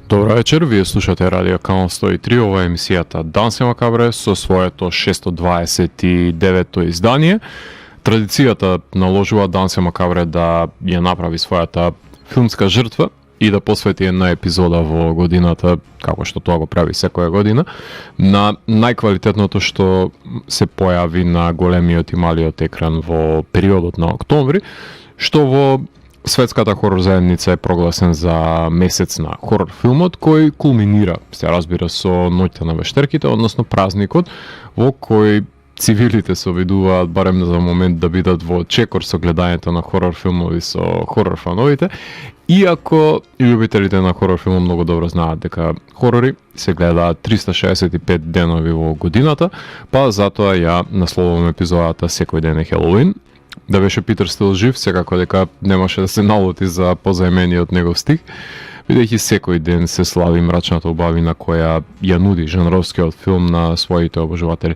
Добро вечер, вие слушате Радио Канал 103, ова е емисијата Данси Макабре со своето 629-то издание. Традицијата наложува Данси Макабре да ја направи својата филмска жртва и да посвети една епизода во годината, како што тоа го прави секоја година, на најквалитетното што се појави на големиот и малиот екран во периодот на октомври, што во светската хорор заедница е прогласен за месец на хорор филмот, кој кулминира, се разбира, со Ноќта на вештерките, односно празникот во кој цивилите се обидуваат барем за момент да бидат во чекор со гледањето на хорор филмови со хорор фановите, иако љубителите на хорор филм многу добро знаат дека хорори се гледаат 365 денови во годината, па затоа ја насловувам епизодата Секој ден е Хелоуин. Да беше Питер Стил жив, секако дека немаше да се налути за позаимениот негов стих, бидејќи секој ден се слави мрачната убавина која ја нуди жанровскиот филм на своите обожуватели.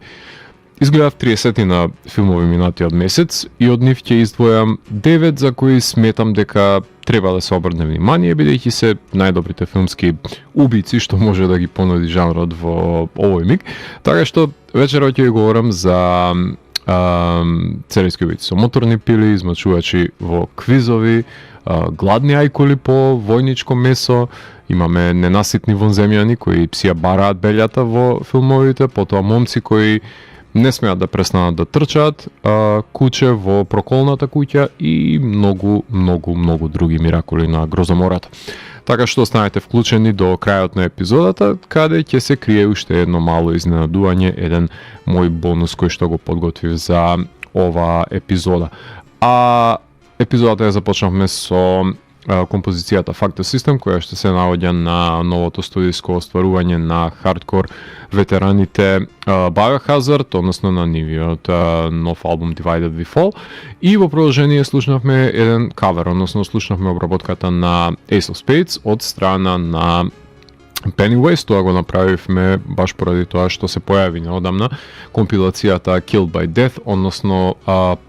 Изгледав 30 на филмови минатиот месец и од нив ќе издвојам 9 за кои сметам дека треба да се обрне внимание, бидејќи се најдобрите филмски убици што може да ги понуди жанрот во овој миг. Така што вечерот ќе говорам за серијски убици со моторни пили, измачувачи во квизови, гладни ајкули по војничко месо, имаме ненаситни вонземјани кои си ја бараат белјата во филмовите, потоа момци кои не смеат да престанат да трчаат, куче во проколната куќа и многу други миракули на грозомората. Така што останете вклучени до крајот на епизодата, каде ќе се крие уште едно мало изненадување, еден мој бонус кој што го подготвив за ова епизода. А епизодата ја започнавме со композицијата Factor System, која што се наоѓа на новото студиско остварување на хардкор ветераните Biohazard, односно на нивиот нов албум Divided We Fall. И во продолжение слушнавме еден кавер, односно слушнавме обработката на Ace of Spades од страна на Pennywise. Тоа го направивме баш поради тоа што се појави неодамна компилацијата Killed by Death, односно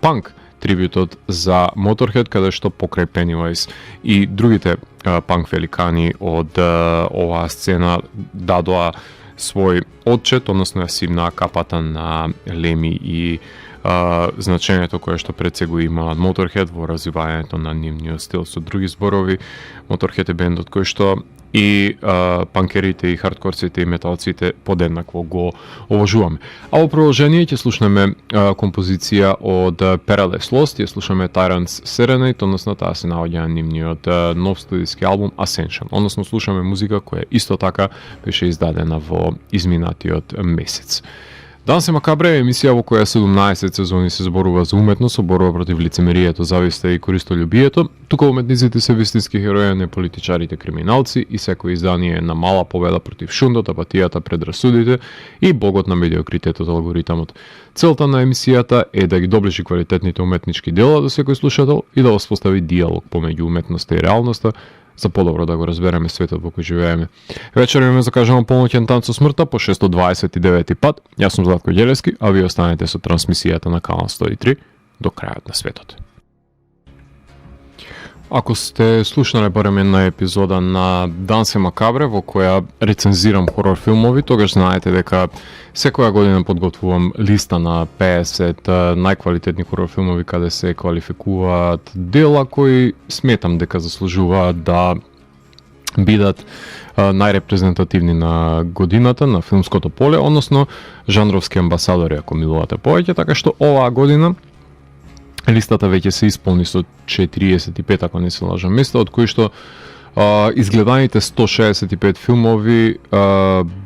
панк трибутот за Motorhead, каде што покрај Pennywise и другите панк великани од оваа сцена дадоа свој отчет, односно ја симнаа капата на Леми и значењето кое што пред се го има Motorhead во развивањето на нивниот стил. Со други зборови, Motorhead е бендот кој што и панкерите и хардкорците и металците подеднакво го уважуваме. А во продолжение ќе слушнеме композиција од Paradise Lost, ја слушаме Tyrant's Serenade, односно таа се наоѓа на нивниот нов студиски албум Ascension. Односно слушаме музика која исто така беше издадена во изминатиот месец. Данси Макабре е емисија во која 17 сезони се зборува за уметност, со борба против лицемерието, зависта и користолюбието. Тука уметниците се вистински херои, не политичарите криминалци, и секој издание е на мала победа против шундот, апатијата, предрасудите и богот на медиокритетот, алгоритамот. Целта на емисијата е да ги доближи квалитетните уметнички дела до секој слушател и да воспостави диалог помеѓу уметноста и реалноста, за подобро да го разбереме светот во кој живееме. Вечер имаме закажано полноќен танц со смртта по 629 пат. Јас сум Златко Ѓелевски, а вие останете со трансмисијата на Канал 103 до крајот на светот. Ако сте слушнале барем една епизода на Данси Макабре во која рецензирам хорор филмови, тогаш знаете дека секоја година подготвувам листа на 50 најквалитетни хорор филмови каде се квалификуваат дела кои сметам дека заслужуваат да бидат најрепрезентативни на годината на филмското поле, односно жанровски амбасадори, ако милувате повеќе, така што оваа година листата веќе се исполни со 45, ако не се лажам, места, од кои што изгледаните 165 филмови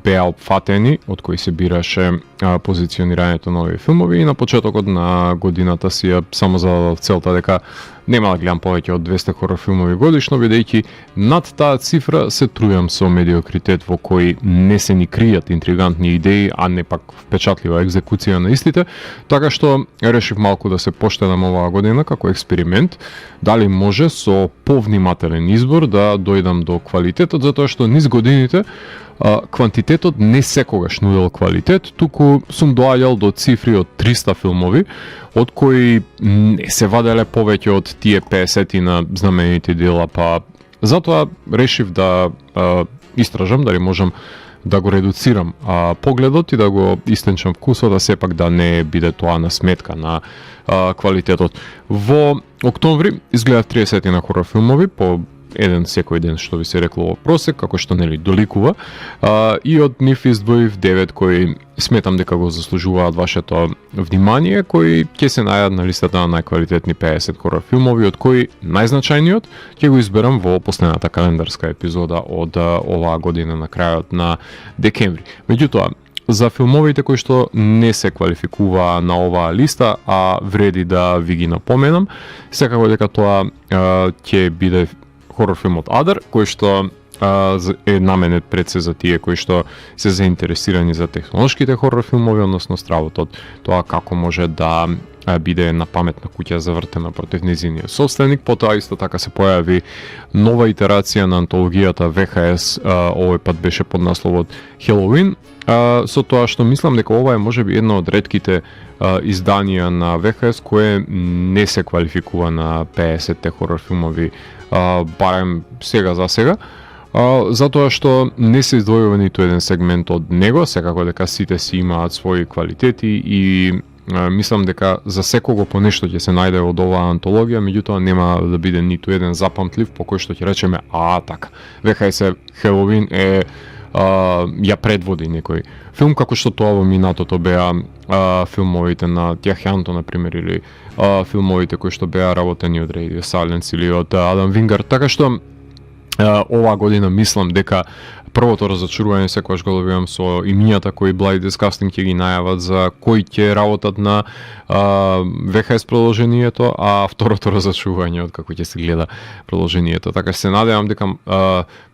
беа опфатени, од кои се бираше позиционирањето на овие филмови, и на почетокот на годината си ја само зададов целта дека нема да гледам повеќе од 200 хорор филмови годишно, бидејќи над таа цифра се трујам со медиокритет во кој не се ни кријат интригантни идеи, а не пак впечатлива екзекуција на истите, така што решив малку да се поштедам оваа година како експеримент, дали може со повнимателен избор да дојдам до квалитетот, затоа што низ годините квантитетот не секогаш нудел квалитет, туку сум доаѓал до цифри од 300 филмови, од кои не се ваделе повеќе од тие 50 на знаменити дела, па затоа решив да истражам дали можам да го редуцирам погледот и да го истенчам вкусот, да сепак да не биде тоа на сметка на квалитетот. Во октомври изгледав 30 на хорор филмови по еден секој ден, што би се рекло во просек, како што нели доликува, и од нив издвоив 9 кои сметам дека го заслужуваат вашето внимание, кои ќе се најдат на листата на најквалитетни 50 хорор филмови, од кои најзначајниот ќе го изберам во последната календарска епизода од оваа година на крајот на декември. Меѓутоа, за филмовите кои што не се квалификуваа на оваа листа, а вреди да ви ги напоменам, секако дека тоа ќе биде хорор филмот Адер, кој што е наменет пред се за тие кои што се заинтересирани за технолошките хорор филмови, односно стравот, тоа како може да биде една паметна куќа завртена против нејзиниот собственик. Потоа исто така се појави нова итерација на антологијата ВХС, овој пат беше под насловот Хелоуин, со тоа што мислам дека ова е можеби една од ретките изданија на ВХС кое не се квалификува на 50-те хорор филмови, барем сега за сега, затоа што не се издвојува ниту еден сегмент од него, секако дека сите си имаат своји квалитети и мислам дека за секого по нешто ќе се најде од оваа антологија, меѓутоа нема да биде ниту еден запамтлив по кој што ќе речеме така. ВХС Хелоуин е ја предводи некој филм, како што тоа во минатото беа филмовите на Тјахјанто, например, или филмовите кои што беа работени од Radio Silence или од Адам Вингард, така што оваа година мислам дека првото разочарување секогаш го добивам со имињата кои Bloody Disgusting ќе ги најават за кои ќе работат на ВХС продолжението, а второто разочарување од како ќе се гледа продолжението. Така се надевам дека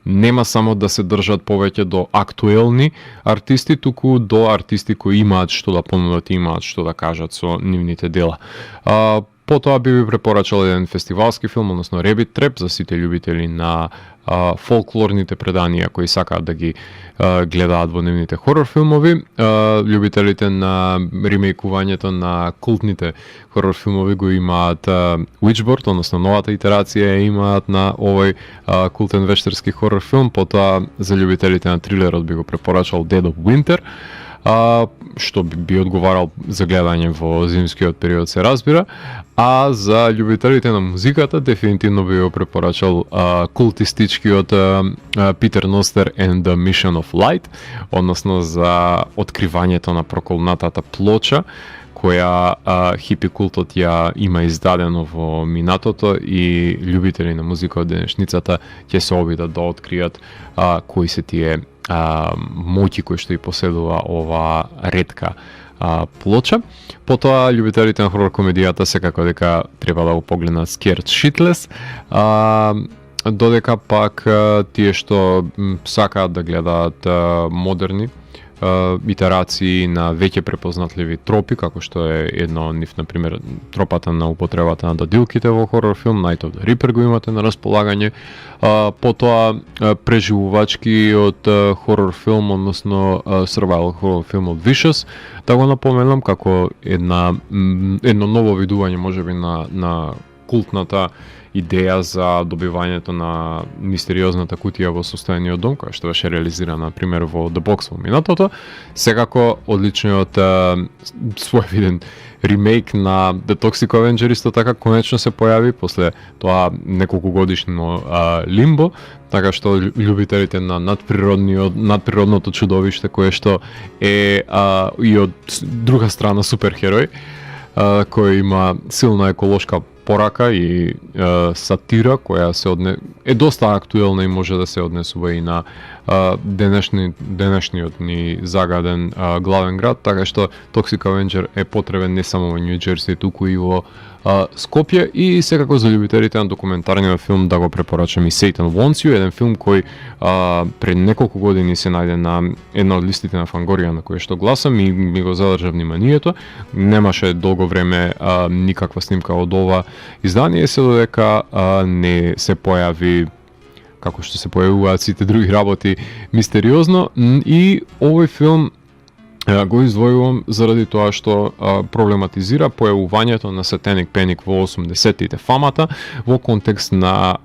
нема само да се држат повеќе до актуелни артисти, туку до артисти кои имаат што да понудат и имаат што да кажат со нивните дела. Потоа би ви препорачал еден фестивалски филм, односно Rabbit Trap, за сите љубители на фолклорните преданија кои сакаат да ги гледаат во нивните хорор филмови. Љубителите на ремейкувањето на култните хорор филмови го имаат Witchboard, односно новата итерација имаат на овој култен вештерски хорор филм. Потоа за љубителите на трилерот би го препорачал Dead of Winter, што би одговарал за гледање во зимскиот период, се разбира, а за љубителите на музиката дефинитивно би го препорачал култистичкиот Peter Noster and the Mission of Light, односно за откривањето на проколнатата плоча која хипи култот ја има издадено во минатото и љубители на музика од денешницата ќе се обидат да откријат кои се тие моќи кои што и поседува ова ретка плоча. Потоа љубителите на хорор комедијата секако дека треба да го погледнат Scared Shitless, додека пак тие што сакаат да гледаат модерни итерации на веќе препознатливи тропи, како што е едно од нив, например, тропата на употребата на дадилките во хорор филм, Night of the Reaper го имате на располагање. Потоа преживувачки од хорор филм, односно survival хорор филм од Vicious, да го напоменам како едно ново видување можеби на култната идеја за добивањето на мистериозната кутија во состојаниот дом, која што беше реализирана, например, во The Box во минатото. Секако, одличниот своевиден ремейк на The Toxic Avenger исто така конечно се појави после тоа неколку годишно лимбо, така што љубителите на надприродното чудовиште кое што е и од друга страна суперхерој, кој има силна еколошка порака и сатира која е доста актуелна и може да се однесува и на денешниот ни загаден главен град, така што Toxic Avenger е потребен не само во Нью Џерси, туку и во Скопје. И секако за љубителите на документарниот филм да го препорачам и Satan Wants You, еден филм кој пред неколку години се најде на една од листите на Фангорија на која што гласам и ми го задржа вниманието. Немаше долго време никаква снимка од ова издание, се додека не се појави, како што се појавуваат сите други работи, мистериозно, и овој филм Го издвојувам заради тоа што проблематизира појавувањето на Satanic Panic во 80-тите, фамата во контекст на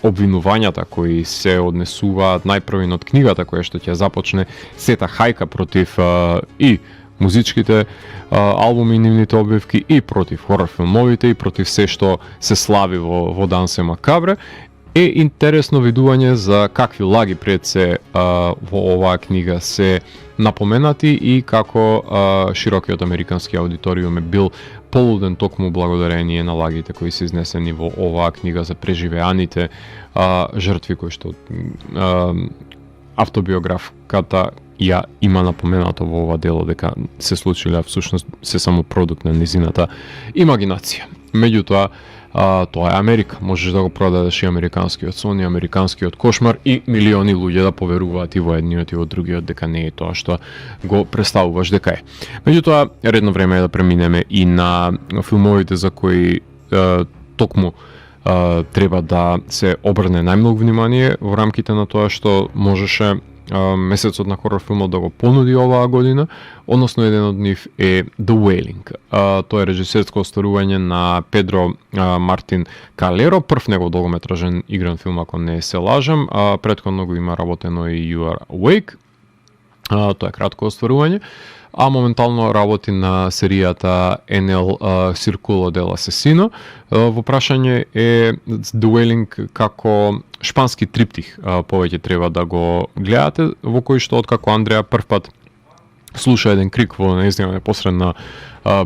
обвинувањата кои се однесуваат најпрвен од книгата која што ќе започне сета хајка против и музичките албуми и нивните обвивки, и против хорор филмовите, и против се што се слави во Дансе Макабре. Е интересно видување за какви лаги пред се во оваа книга се напоменати и како широкиот американски аудиториум е бил полуден токму благодарение на лагите кои се изнесени во оваа книга за преживеаните жртви кои што автобиографката ја има напоменато во ова дело дека се случиле, а всушност се само продукт на низината имагинација. Меѓутоа, тоа е Америка. Можеш да го продадеш и американскиот сон, и американскиот кошмар, и милиони луѓе да поверуваат и во едниот и во другиот дека не е тоа што го представуваш дека е. Меѓутоа, редно време е да преминеме и на филмовите за кои токму треба да се обрне најмногу внимание во рамките на тоа што можеше месецот на хорор филмот да го понуди оваа година, односно еден од нив е The Wailing. Тоа е режисерско остварување на Педро Мартин Калеро, прв негов долгометражен игран филм, ако не се лажам. Претходно го има работено и You Are Awake. Тоа е кратко остварување, а моментално работи на серијата NL Circulo del Asesino. Во прашање е The Wailing како шпански триптих, повеќе треба да го гледате, во кој што откако Андреа првпат слуша еден крик во нејзина непосредна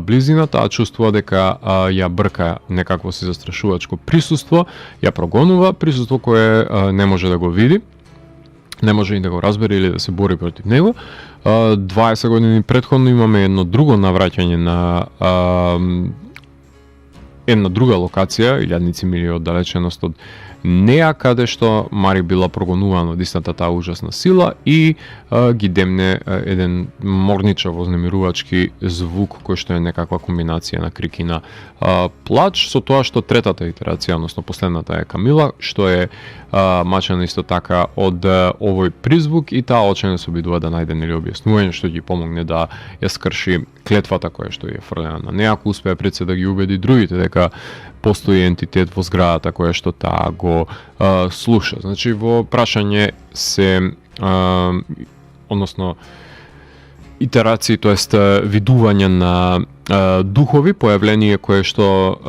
близината, а чувствува дека ја брка некакво си застрашувачко присуство, ја прогонува присуство кое не може да го види, не може и да го разбере или да се бори против него. 20 години претходно имаме едно друго навраќање на една друга локација, илјадници мили оддалеченост од неа, каде што Мари била прогонувана од истата таа ужасна сила и ги демне еден морничав вознемирувачки звук кој што е некаква комбинација на крик и на плач, со тоа што третата итерација, односно последната е Камила, што е мачена исто така од овој призвук и таа очено се обидува да најде нели објаснување што ги помогне да ја скрши клетвата која што е фрлена на неа, ако успее пред се да ги убеди другите дека постои ентитет во зградата која што таа го слуша. Значи во прашање се односно итерации, тоест видување на духови, појавление кое што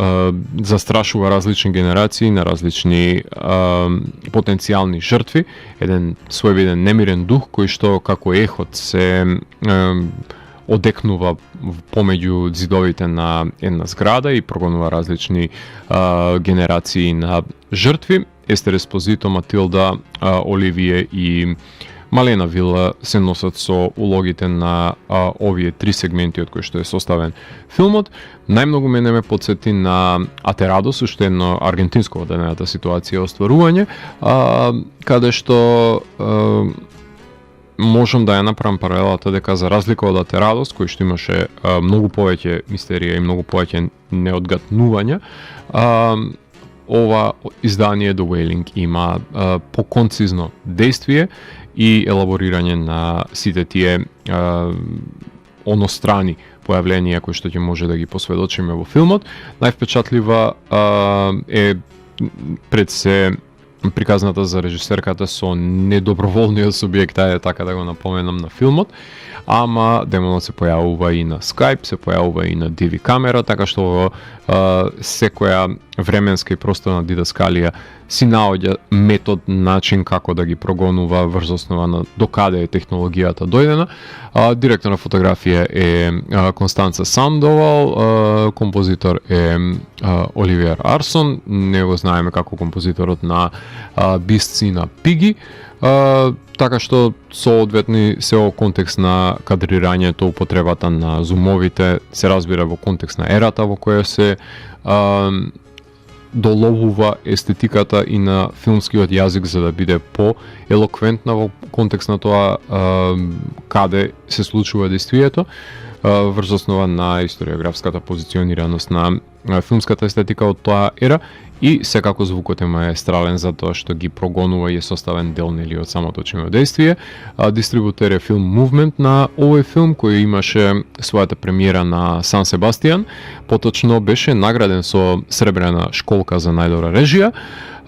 застрашува различни генерации на различни потенцијални жртви, еден своевиден немирен дух кој што како ехот се одекнува помеѓу зидовите на една зграда и прогонува различни генерации на жртви. Естер Еспозито, Матилда, Оливие и Малена Вила се носат со улогите на овие три сегменти од кои што е составен филмот. Најмногу мене ме подсети на Атерадос, уште едно аргентинско од едната ситуација остварување, каде што можам да ја направам паралелата дека за разлика од Атерадос, кој што имаше многу повеќе мистерија и многу повеќе неодгатнувања, ова издание The Wailing има поконцизно действие и елаборирање на сите тие онострани појавленија кои што ќе може да ги посведочиме во филмот. Највпечатлива е пред се приказната за режисерката со недоброволниот субјект, ајде така да го напоменам, на филмот, ама демонот се појавува и на Skype, се појавува и на DV камера, така што во секоја временска и просторна дидаскалија си наоѓа метод, начин како да ги прогонува врз основа на докаде е технологијата дојдена. Директор на фотографија е Констанца Сандовал, композитор е Оливиер Арсон, не го знаеме како композиторот на Beasts и на Piggy, така што соодветни се во контекст на кадрирањето, употребата на зумовите, се разбира во контекст на ерата во која се доловува естетиката и на филмскиот јазик за да биде по-елоквентна во контекст на тоа каде се случува действието, врз основа на историографската позиционираност на филмската естетика од тоа ера и секако звукот е маестрален затоа што ги прогонува и е составен дел нели од самото чимодействие. Дистрибутер е Film Movement на овој филм кој имаше својата премиера на Сан Себастијан, поточно беше награден со сребрена школка за најдобра режија,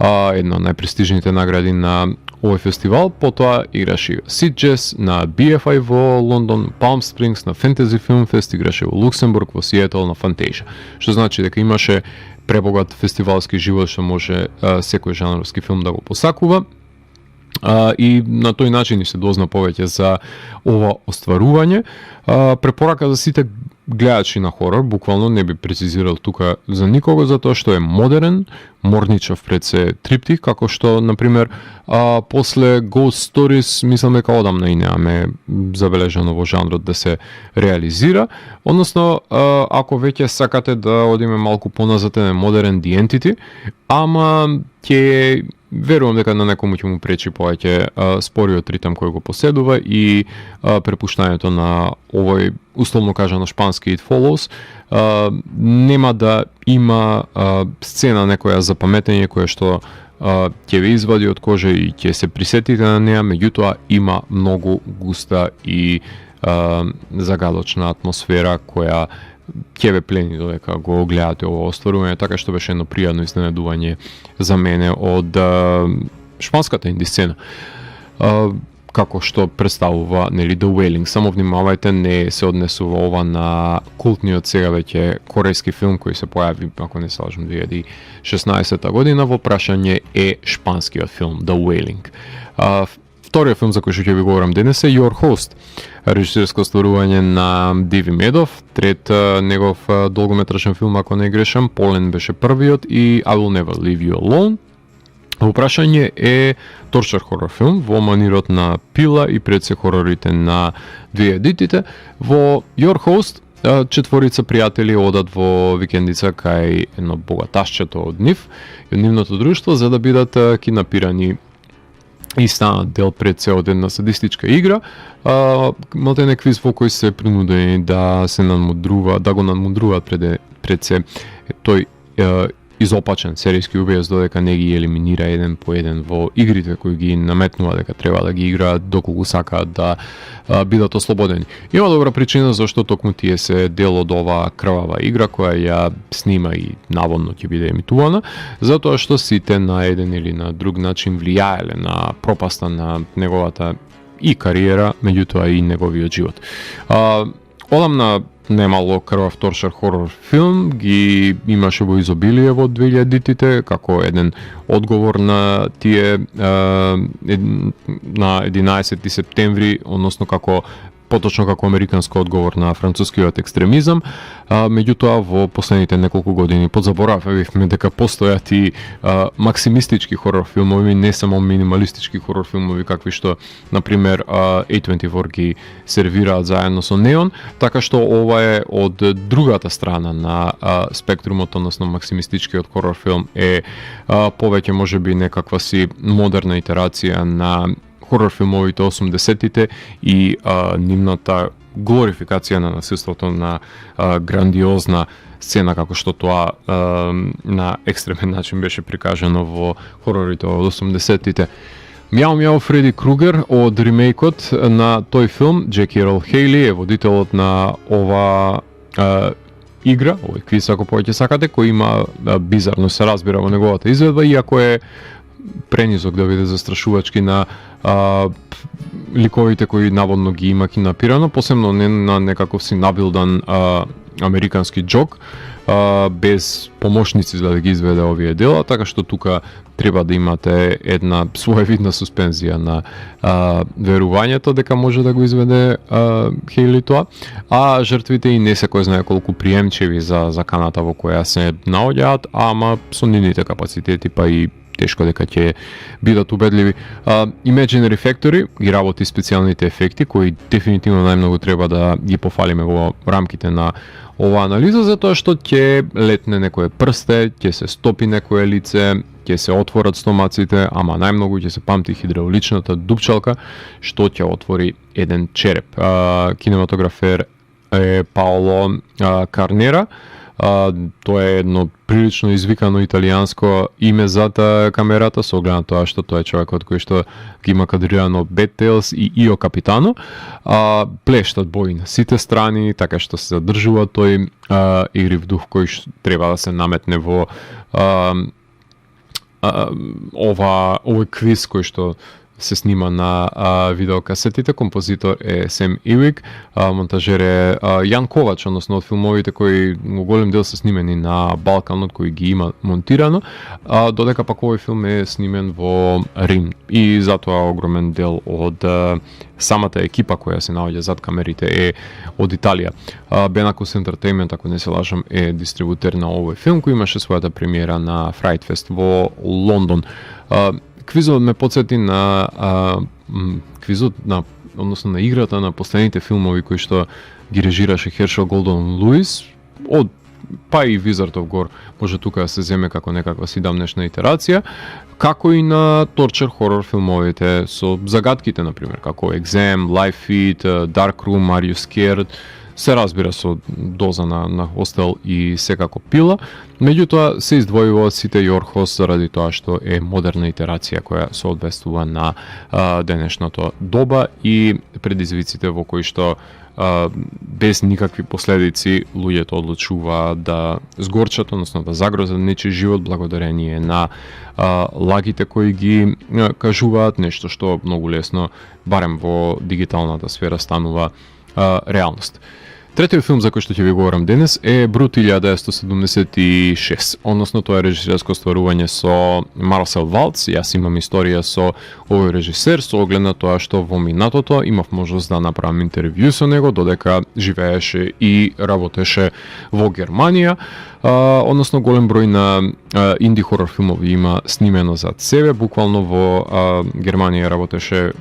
една од најпрестижните награди на овој фестивал. Потоа играше Sitges на BFI во Лондон, Palm Springs на Fantasy Film Fest, играше во Луксембург, во Сиетл на Fantasia. Што значи дека имаше пребогат фестивалски живот што може секој жанровски филм да го посакува. И на тој начин се дозна повеќе за ова остварување. Препорака за сите гледачи на хорор, буквално не би прецизирал тука за никого, затоа што е модерен, морничав пред се триптих, како што, например, после Ghost Stories, мислам дека одамна и немаме забележано во жанрот да се реализира. Односно, ако веќе сакате да одиме малку поназад, е модерен The Entity, ама ќе верувам дека на некому ќе му пречи повеќе спориот ритам кој го поседува и препуштањето на овој, условно кажано шпански It Follows, нема да има сцена некоја за паметење која што ќе ве извади од кожа и ќе се присетите на неа, меѓутоа има многу густа и загадочна атмосфера која ќе ве плени додека го гледате ово остварување, така што беше едно пријатно изненадување за мене од шпанската инди сцена. Како што представува нели The Wailing. Само внимавајте, не се однесува ова на култниот сега веќе корејски филм кој се појави, ако не се лажам, 2016 година. Во прашање е шпанскиот филм The Wailing. Вториот филм за кој што ќе ви говорам денес е Your Host, режисерско остварување на Диви Медов, трет негов долгометражен филм, ако не грешам. Полен беше првиот и I Will Never Leave You Alone. Во прашање е торчер хорор филм во манирот на Пила и пред се хорорите на Две едитите. Во Your Host четворица пријатели одат во викендица кај едно богаташчето од нив и од нивното друштво за да бидат киднапирани и станат дел пред се од една садистичка игра. Малтене квиз во кој се принудени да се надмудрува, да го надмудруваат пред се тој изопачен серијски убиец додека не ги елиминира еден по еден во игрите кои ги наметнува дека треба да ги играат доколку сакаат да бидат ослободени. Има добра причина зашто токму тие се дел од оваа крвава игра која ја снима и наводно ќе биде емитувана, затоа што сите на еден или на друг начин влијаеле на пропаста на неговата и кариера, меѓутоа и неговиот живот. Одамна немало крвав торчер хорор филм ги имаше во изобилие во 2000-тите како еден одговор на тие на 11 септември, односно како поточно како американско одговор на францускиот екстремизам. Меѓутоа во последните неколку години подзаборавивме дека постојат и максимистички хорор филмови, не само минималистички хорор филмови какви што на пример A24 ги сервираат заедно со Неон, така што ова е од другата страна на спектрумот, односно максимистичкиот хорор филм е повеќе можеби некаква си модерна итерација на хорор филмовите 80-тите и нивната глорификација на насилството на грандиозна сцена како што тоа на екстремен начин беше прикажано во хорорите од 80-тите. Мјау Мјау Фреди Кругер од ремейкот на тој филм, Джеки Ерл Хейли е водителот на ова игра, овој квиз ако повеќе сакате, кој има бизарно се разбира во неговата изведба, иако е пренизок да биде застрашувачки на ликовите кои наводно ги има киднапирано, посебно не на некаков си набилдан американски џок, без помошници за да ги изведе овие дела, така што тука треба да имате една своевидна суспензија на верувањето дека може да го изведе Хейли тоа, а жртвите и не се кој знае колку приемчиви за заканата во која се наоѓаат, ама со нивните капацитети па и тешко дека ќе бидат убедливи. Imaginary Factory ги работи специјалните ефекти кои дефинитивно најмногу треба да ги пофалиме во рамките на оваа анализа, затоа што ќе летне некое прсте, ќе се стопи некое лице, ќе се отворат стомаците, ама најмногу ќе се памти хидравличната дупчалка што ќе отвори еден череп. Кинематографер е Паоло Карнера, Тоа е едно прилично извикано италијанско име зад камерата, со оглед на тоа што тоа е човекот кој што ги има кадрирано Bad Tails и Ио Капитано. Плештат бои на сите страни, така што се задржува тој игрив дух кој треба да се наметне во овој квиз кој што се снима на видеокасетите. Композитор е Сем Ивик, монтажер е Јан Ковач, односно од филмовите кои во голем дел се снимени на Балканот, кои ги има монтирано, додека пак овој филм е снимен во Рим и затоа огромен дел од самата екипа која се наоѓа зад камерите е од Италија. Benacus Entertainment, ако не се лажам, е дистрибутер на овој филм, кој имаше својата премиера на Fright Fest во Лондон. Квизот ме подсети на односно на играта на последните филмови кои што ги режираше Хершел Голден Луис, од па и Wizard of Gore, може тука да се земе како некаква сидамнешна итерација, како и на торчер хорор филмовите со загадките, например, како Exam, Live Feed, Dark Room, Are You Scared, се разбира со доза на Hostel и секако Пила, меѓутоа се издвојува од сите Јорхос заради тоа што е модерна итерација која соодветствува на денешното доба и предизвиците во кои што без никакви последици луѓето одлучуваат да сгорчат, односно да загрозат нечи живот благодарение на лагите кои ги кажуваат, нешто што многу лесно, барем во дигиталната сфера, станува реалност. Третиот филм за кој што ќе ви говорам денес е Брут 1976, односно тоа е режисерско стварување со Марсел Валц. Јас имам историја со овој режисер, со оглед на тоа што во минатото имав можност да направам интервју со него, додека живееше и работеше во Германија. Односно голем број на инди хорор филмови има снимено зад себе. Буквално во Германија работеше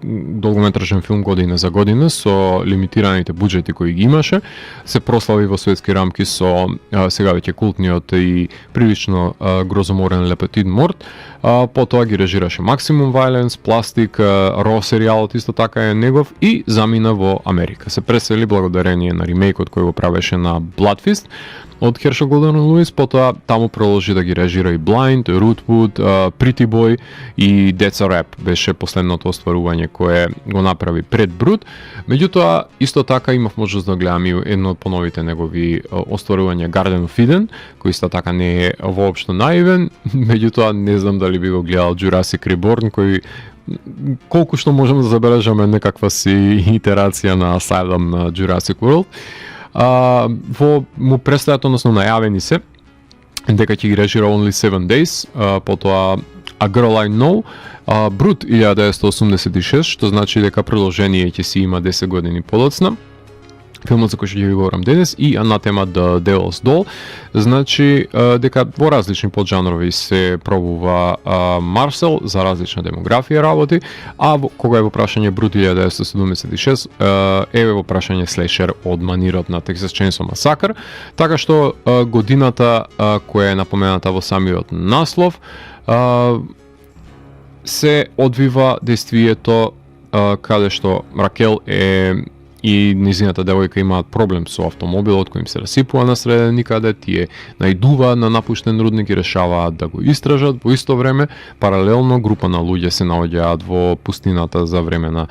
долгометражен филм година за година со лимитираните буџети кои ги имаше. Се прослави во светски рамки со сега веќе култниот и прилично грозоморен Le Petit Mort. Потоа ги режираше Maximum Violence, Plastic, Raw серијалот исто така е негов и замина во Америка. Се пресели благодарение на ремейкот кој го правеше на Bloodfist од Хершел Голден Луис, потоа таму продолжи да ги режира и Blind, Rootwood, Pretty Boy и Death's a Rap беше последното остварување кое го направи пред Брут. Меѓутоа, исто така имав можност да гледам и едно од поновите негови остварувања Garden of Eden, кој исто така не е воопшто наивен, меѓутоа не знам дали би го гледал Jurassic Reborn, кој колку што можеме да забележаме некаква си итерација на Asylum на Jurassic World. Во му представат, односно најавени се дека ќе ги режира Only 7 Days, потоа A Girl I Know, Брут 1986, што значи дека продолжение ќе си има 10 години подоцна. Филмот за кој што ќе ви говорам денес и Anathema The Devil's Doll, значи дека во различни поджанрови се пробува Марсел за различна демографија работи, а кога е во прашање Брут 1976 е во прашање слешер од манирот на Texas Chainsaw Massacre, така што годината која е напомената во самиот наслов се одвива действието каде што Ракел и низината девојка имаат проблем со автомобилот кој им се расипува на среден никаде, тие најдуваат на напуштен рудник и решаваат да го истражат. Во исто време, паралелно, група на луѓе се наоѓаат во пустината за време на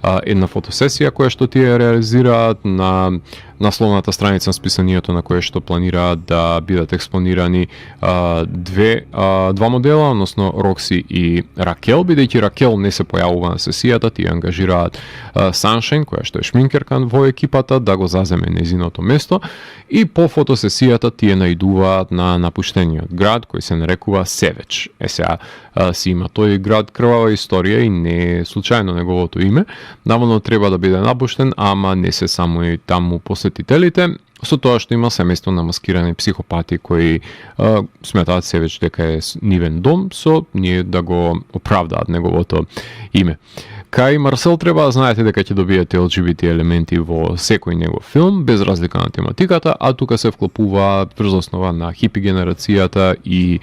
една фотосесија која што тие реализираат на насловната страница на списанието на кое што планираат да бидат експонирани два модела, односно Рокси и Ракел, бидејќи Ракел не се појавува на сесијата, тие ангажираат Саншайн, која што е шминкерка во екипата, да го заземе незиното место и по фотосесијата тие најдуваат на напуштениот град кој се нарекува Севеч. Сега си има тој град крвава историја и не е случајно неговото име. Наводно треба да биде напуштен, ама не се само и таму посетителите, со тоа што има семејство на маскирани психопати кои сметаат Севеч дека е нивен дом, со ние да го оправдаат неговото име. Кај Марсел треба да знаете дека ќе добиете LGBT елементи во секој негов филм, без разлика на тематиката, а тука се вклопува врз основа на хипи генерацијата и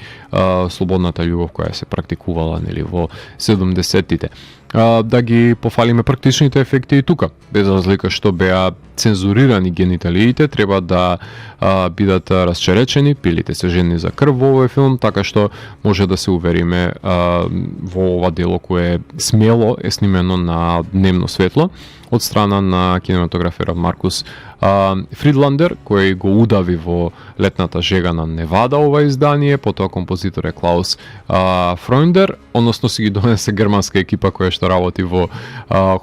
слободната љубов која се практикувала во 70-тите. да ги пофалиме практичните ефекти и тука. Без разлика што беа цензурирани гениталиите, треба да бидат расчеречени, пилите се жени за крв во овој филм, така што може да се увериме во ова дело кое смело е снимено на дневно светло од страна на кинематограферот Маркус Фридландер, кој го удави во Летната жега на Невада ова издание, потоа композитор е Клаус Фройндер, односно си ги донесе германска екипа која што работи во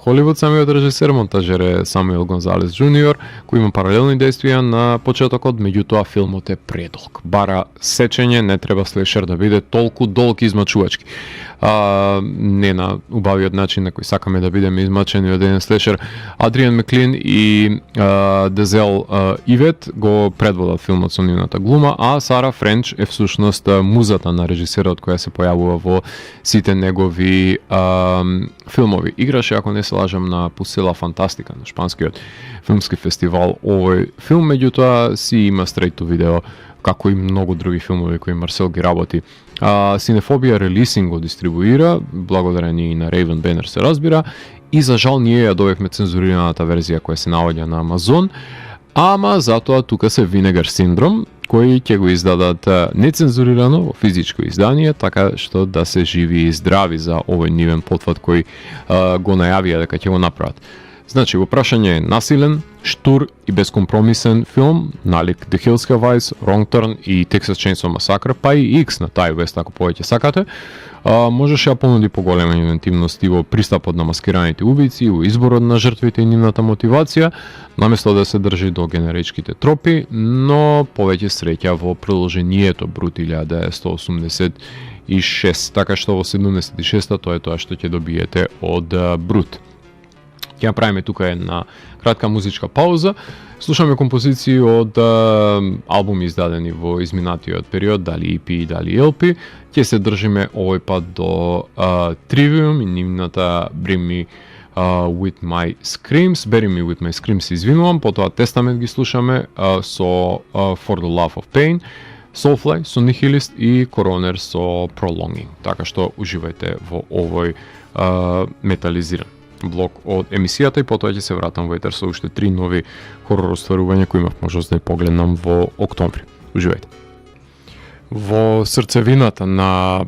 Холивуд, самиот режисер, монтажер е Самуел Гонзалес Джуниор, кој има паралелни действија на почетокот, меѓутоа филмот е предолг. Бара сечење, не треба слешер да биде толку долг и измачувачки. Не на убавиот начин на кој сакаме да бидеме измачени од еден слешер. Адриан Меклин и Дезел Ивет го предводат филмот со нивната глума, а Сара Френч е всушност музата на режисерот која се појавува во сите негови филмови. Играше, ако не се лажам, на Пусела Фантастика, на шпанскиот филмски фестивал овој филм, меѓутоа си има стрейт видео, како и многу други филмови кои Марсел ги работи. Синефобија Релисинг го дистрибуира, благодарение и на Raven Banner се разбира, и за жал ние ја добивме цензурираната верзија која се наоѓа на Амазон, ама затоа тука се Vinegar Syndrome, кои ќе го издадат нецензурирано во физичко издание, така што да се живи и здрави за овој нивен потват кој го најавија дека ќе го направат. Значи, во прашање е насилен, штур и безкомпромисен филм, налик The Hills Have Eyes, Wrong Turn и Texas Chainsaw Massacre, па и X на Ty West, ако повеќе сакате, можеше да понуди поголема инвентивност и во пристапот на маскираните убици, во изборот на жртвите и нивната мотивација, наместо да се држи до генеричките тропи, но повеќе среќа во продолжението Брут 1986, така што во 76-та тоа е тоа што ќе добиете од Брут. Ќе направиме тука една кратка музичка пауза. Слушаме композиции од албуми издадени во изминатиот период, дали EP, дали LP. Ќе се држиме овој пат до Trivium и нивната Bring Me With My Screams, Bury Me With My Screams, извинувам, потоа Testament ги слушаме со For the Love of Pain, Soulfly со Nihilist и Coroner со Prolonging. Така што уживајте во овој метализиран блок од емисијата и потоа ќе се вратам во етер со уште 3 нови хорор остварувања кои имав можност да ја погледнам во октомври. Уживајте. Во срцевината на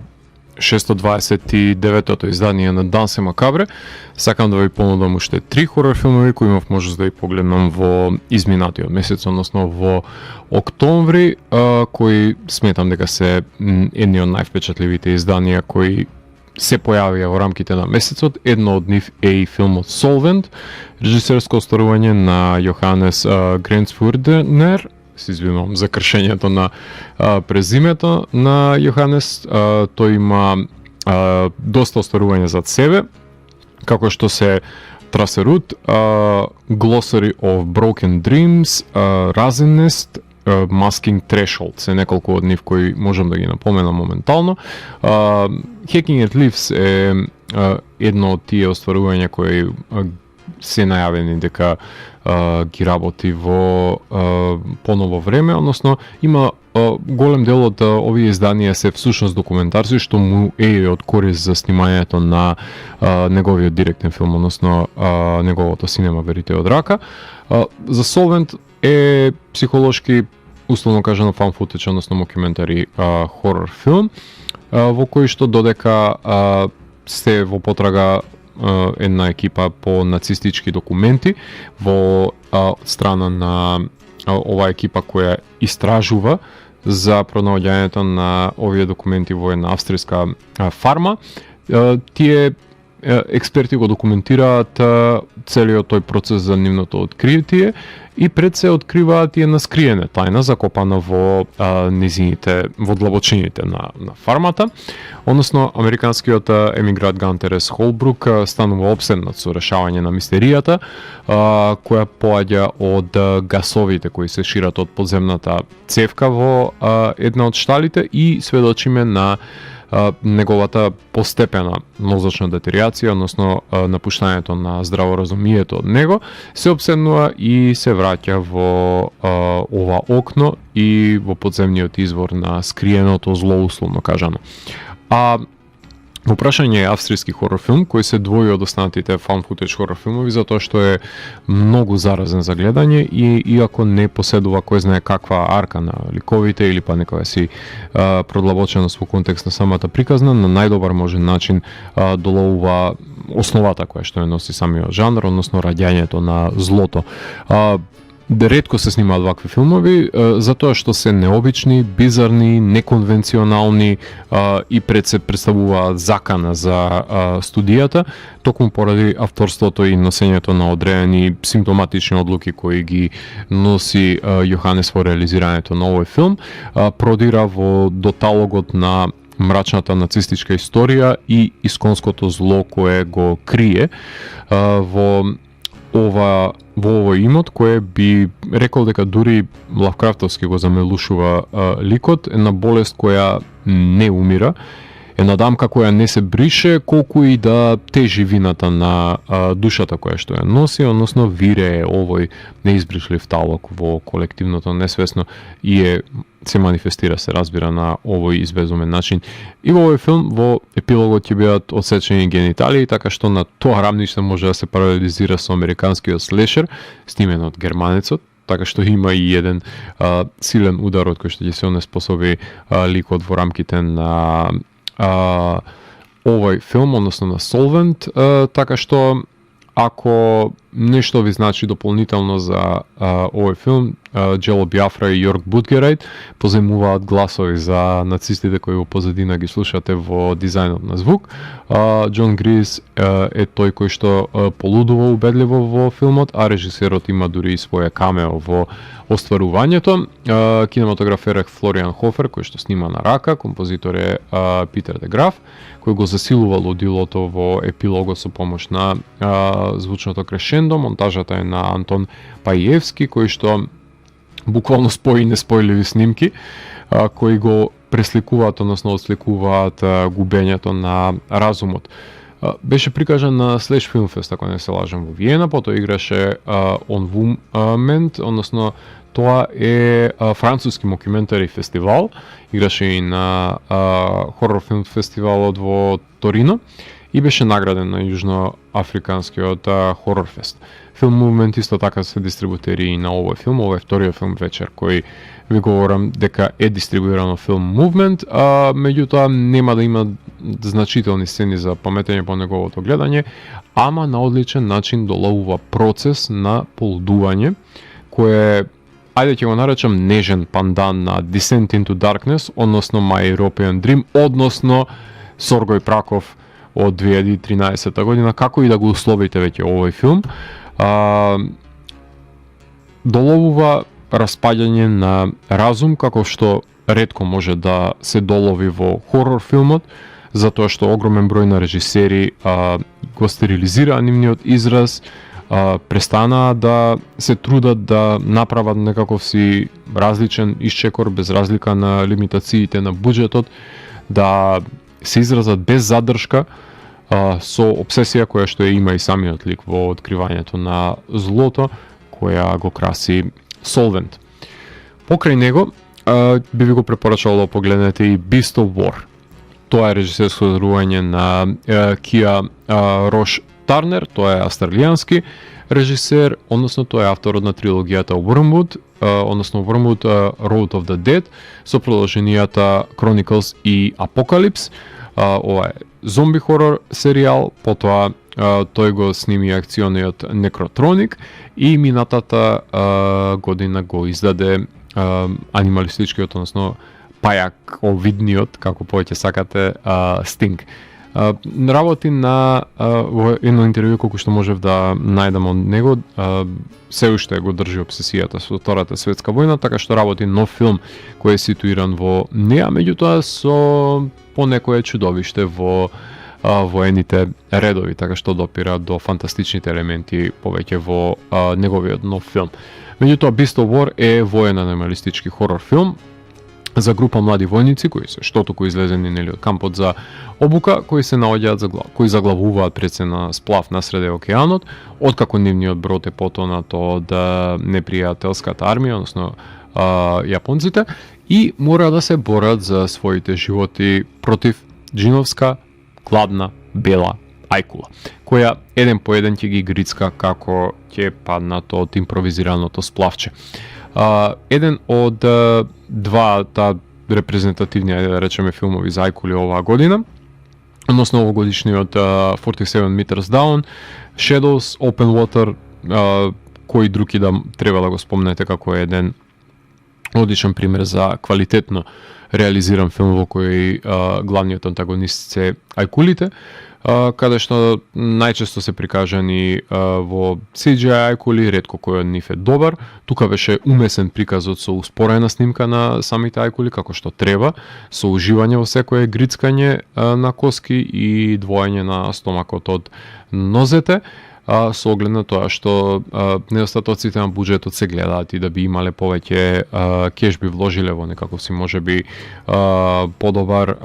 629-тото издание на Дансе Макабре сакам да ви понудам уште 3 хорор филмови кои имав можност да ја погледнам во изминатиот месец, односно во октомври, кои сметам дека се едни од највпечатливите изданија кои се појавија во рамките на месецот. Едно од нив е и филмот Solvent, режисерско остварување на Јоханес Гренцфурднер. Се извинувам за кршењето на презимето на Јоханес. Тој има доста остварувања зад себе, како што се Tracerut, Glossary of Broken Dreams, Razinest, Masking Threshold, се неколку од нив кои можам да ги напоменам моментално. Hacking at Leaves е едно од тие остварувања кои се најавени дека ги работи во поново време, односно има голем дел од овие изданија се всушност документарци што му е од корист за снимањето на неговиот директен филм, односно неговото Cinema Verite од рака. За Solvent е психолошки, условно кажано, фан футеч, односно мокюментари хорор филм, во кој што додека сте во потрага една екипа по нацистички документи во страна на оваа екипа која истражува за пронаоѓањето на овие документи во една австријска фарма. Тие експерти го документираат целиот тој процес за нивното откритие и пред се откриваат и една скриена тајна закопана во низините, во длабочините на фармата. Односно, американскиот емигрант Гантерес Холбрук станува обседнат со решавање на мистеријата, која поаѓа од гасовите кои се шират од подземната цевка во една од шталите и сведочиме на неговата постепена мозочна детеријација, односно напуштањето на здраворазумието од него, се обседнува и се враќа во ова окно и во подземниот извор на скриеното зло, условно кажано. Во прашање е австријски хорор филм кој се двои од останатите found footage хорор филмови затоа што е многу заразен за гледање и иако не поседува кој знае каква арка на ликовите или па некоја си продлабоченост во контекст на самата приказна, на најдобар можен начин доловува основата која што ја носи самиот жанр, односно раѓањето на злото. Ретко се снимаат вакви филмови, затоа што се необични, бизарни, неконвенционални и пред се представуваат закана за студијата, токму поради авторството и носењето на одредени симптоматични одлуки кои ги носи Јоханес во реализирањето на овој филм, продира во доталогот на мрачната нацистичка историја и исконското зло кое го крие во овој имот, кое би рекол дека дури Лавкрафтовски го замелушува ликот, една болест која не умира, една дамка која не се брише, колку и да тежи вината на душата која што ја носи, односно вирее овој неизбришлив талок во колективното несвесно и се манифестира, се разбира, на овој избезумен начин. И во овој филм, во епилогот ќе бидат отсечени гениталии, така што на тоа рамниште може да се паралелизира со американскиот слешер, снимен од германецот, така што има и еден силен удар од кој што ќе се онеспособи ликот во рамките на овој филм, односно на Solvent, така што ако нешто ви значи дополнително за овој филм, Джело Биафра и Јорг Будгерайт поземуваат гласови за нацистите кои во позадина ги слушате во дизајнот на звук. Џон Грис е тој кој што полудува убедливо во филмот, а режисерот има дури и своја камео во остварувањето. Кинематографер е Флориан Хофер, кој што снима на рака, композитор е Питер де Граф, кој го засилува лудилото во епилогот со помош на звучното крешендо. Монтажата е на Антон Паиевски, кој што буквално спои неспојливи снимки, кои го пресликуваат, односно отсликуваат губењето на разумот. Беше прикажан на Слеш Филмфест, ако не се лажам, во Виена, потоа играше On Woment, односно тоа е француски мокюментари фестивал, играше и на хорор филм фестивалот во Торино и беше награден на Јужноафриканскиот хорор фест. Film Movement исто така се дистрибутери и на овој филм, овој е вториот филм вечер кој ви говорам дека е дистрибуирано Film Movement, меѓутоа нема да има значителни сцени за паметење по неговото гледање, ама на одличен начин доловува процес на полудување, кој е, ајде ќе го наречам, нежен пандан на Descent into Darkness, односно My European Dream, односно Соргој Праков од 2013 година, како и да го условите веќе овој филм. Доловува распаѓање на разум, како што ретко може да се долови во хорор филмот, затоа што огромен број на режисери го стерилизира нивниот израз, престанаа да се трудат да направат некаков си различен исчекор без разлика на лимитациите на буџетот, да се изразат без задршка, со обсесија која што ја има и самиот лик во откривањето на злото, која го краси Solvent. Покрај него, би ви го препорачал да погледнете и Beast of War. Тоа е режисерско одрување на Кија Рош Тарнер, тоа е австралијански режисер, односно тоа е авторот на трилогијата Wormwood, односно Wormwood Road of the Dead, со продолженијата Chronicles и Apocalypse. Ова е зомби хорор серијал, потоа тој го сними акциониот Necrotronic и минатата година го издаде анималистичкиот, односно пајаковидниот, како повеќе сакате, Sting. Работи на во едно интервју колку што можев да најдам од него, се уште го држи обсесијата со Втората светска војна, така што работи нов филм кој е ситуиран во неа, меѓутоа со по некое чудовиште во воените редови, така што допира до фантастичните елементи повеќе во неговиот нов филм. Меѓутоа Beast of War е воен анималистички хорор филм за група млади војници кои се штотуку излезени нели од кампот за обука, кои се наоѓаат кои заглавуваат пред се на сплав насреде океанот, откако нивниот брод е потонат од непријателската армија, односно јапонците, и мора да се борат за своите животи против џиновска гладна, бела ајкула, која еден по еден ќе ги грицка како ќе паднат од импровизираното сплавче. Еден од двата репрезентативни, да речеме, филмови за ајкули оваа година, односно овогодишниот 47 Meters Down, Shadows, Open Water, кој други да треба да го спомнете како еден одличен пример за квалитетно реализиран филм во кој главниот антагонист се ајкулите, каде што најчесто се прикажани во CGI ајкули, ретко кој од нив е добар. Тука беше умесен приказот со успорена снимка на самите ајкули, како што треба, со уживање во секое грицкање на коски и двоење на стомакот од нозете, со оглед на тоа што недостатоците на буџетот се гледаат и да би имале повеќе кеш би вложиле во некаков си можеби подобро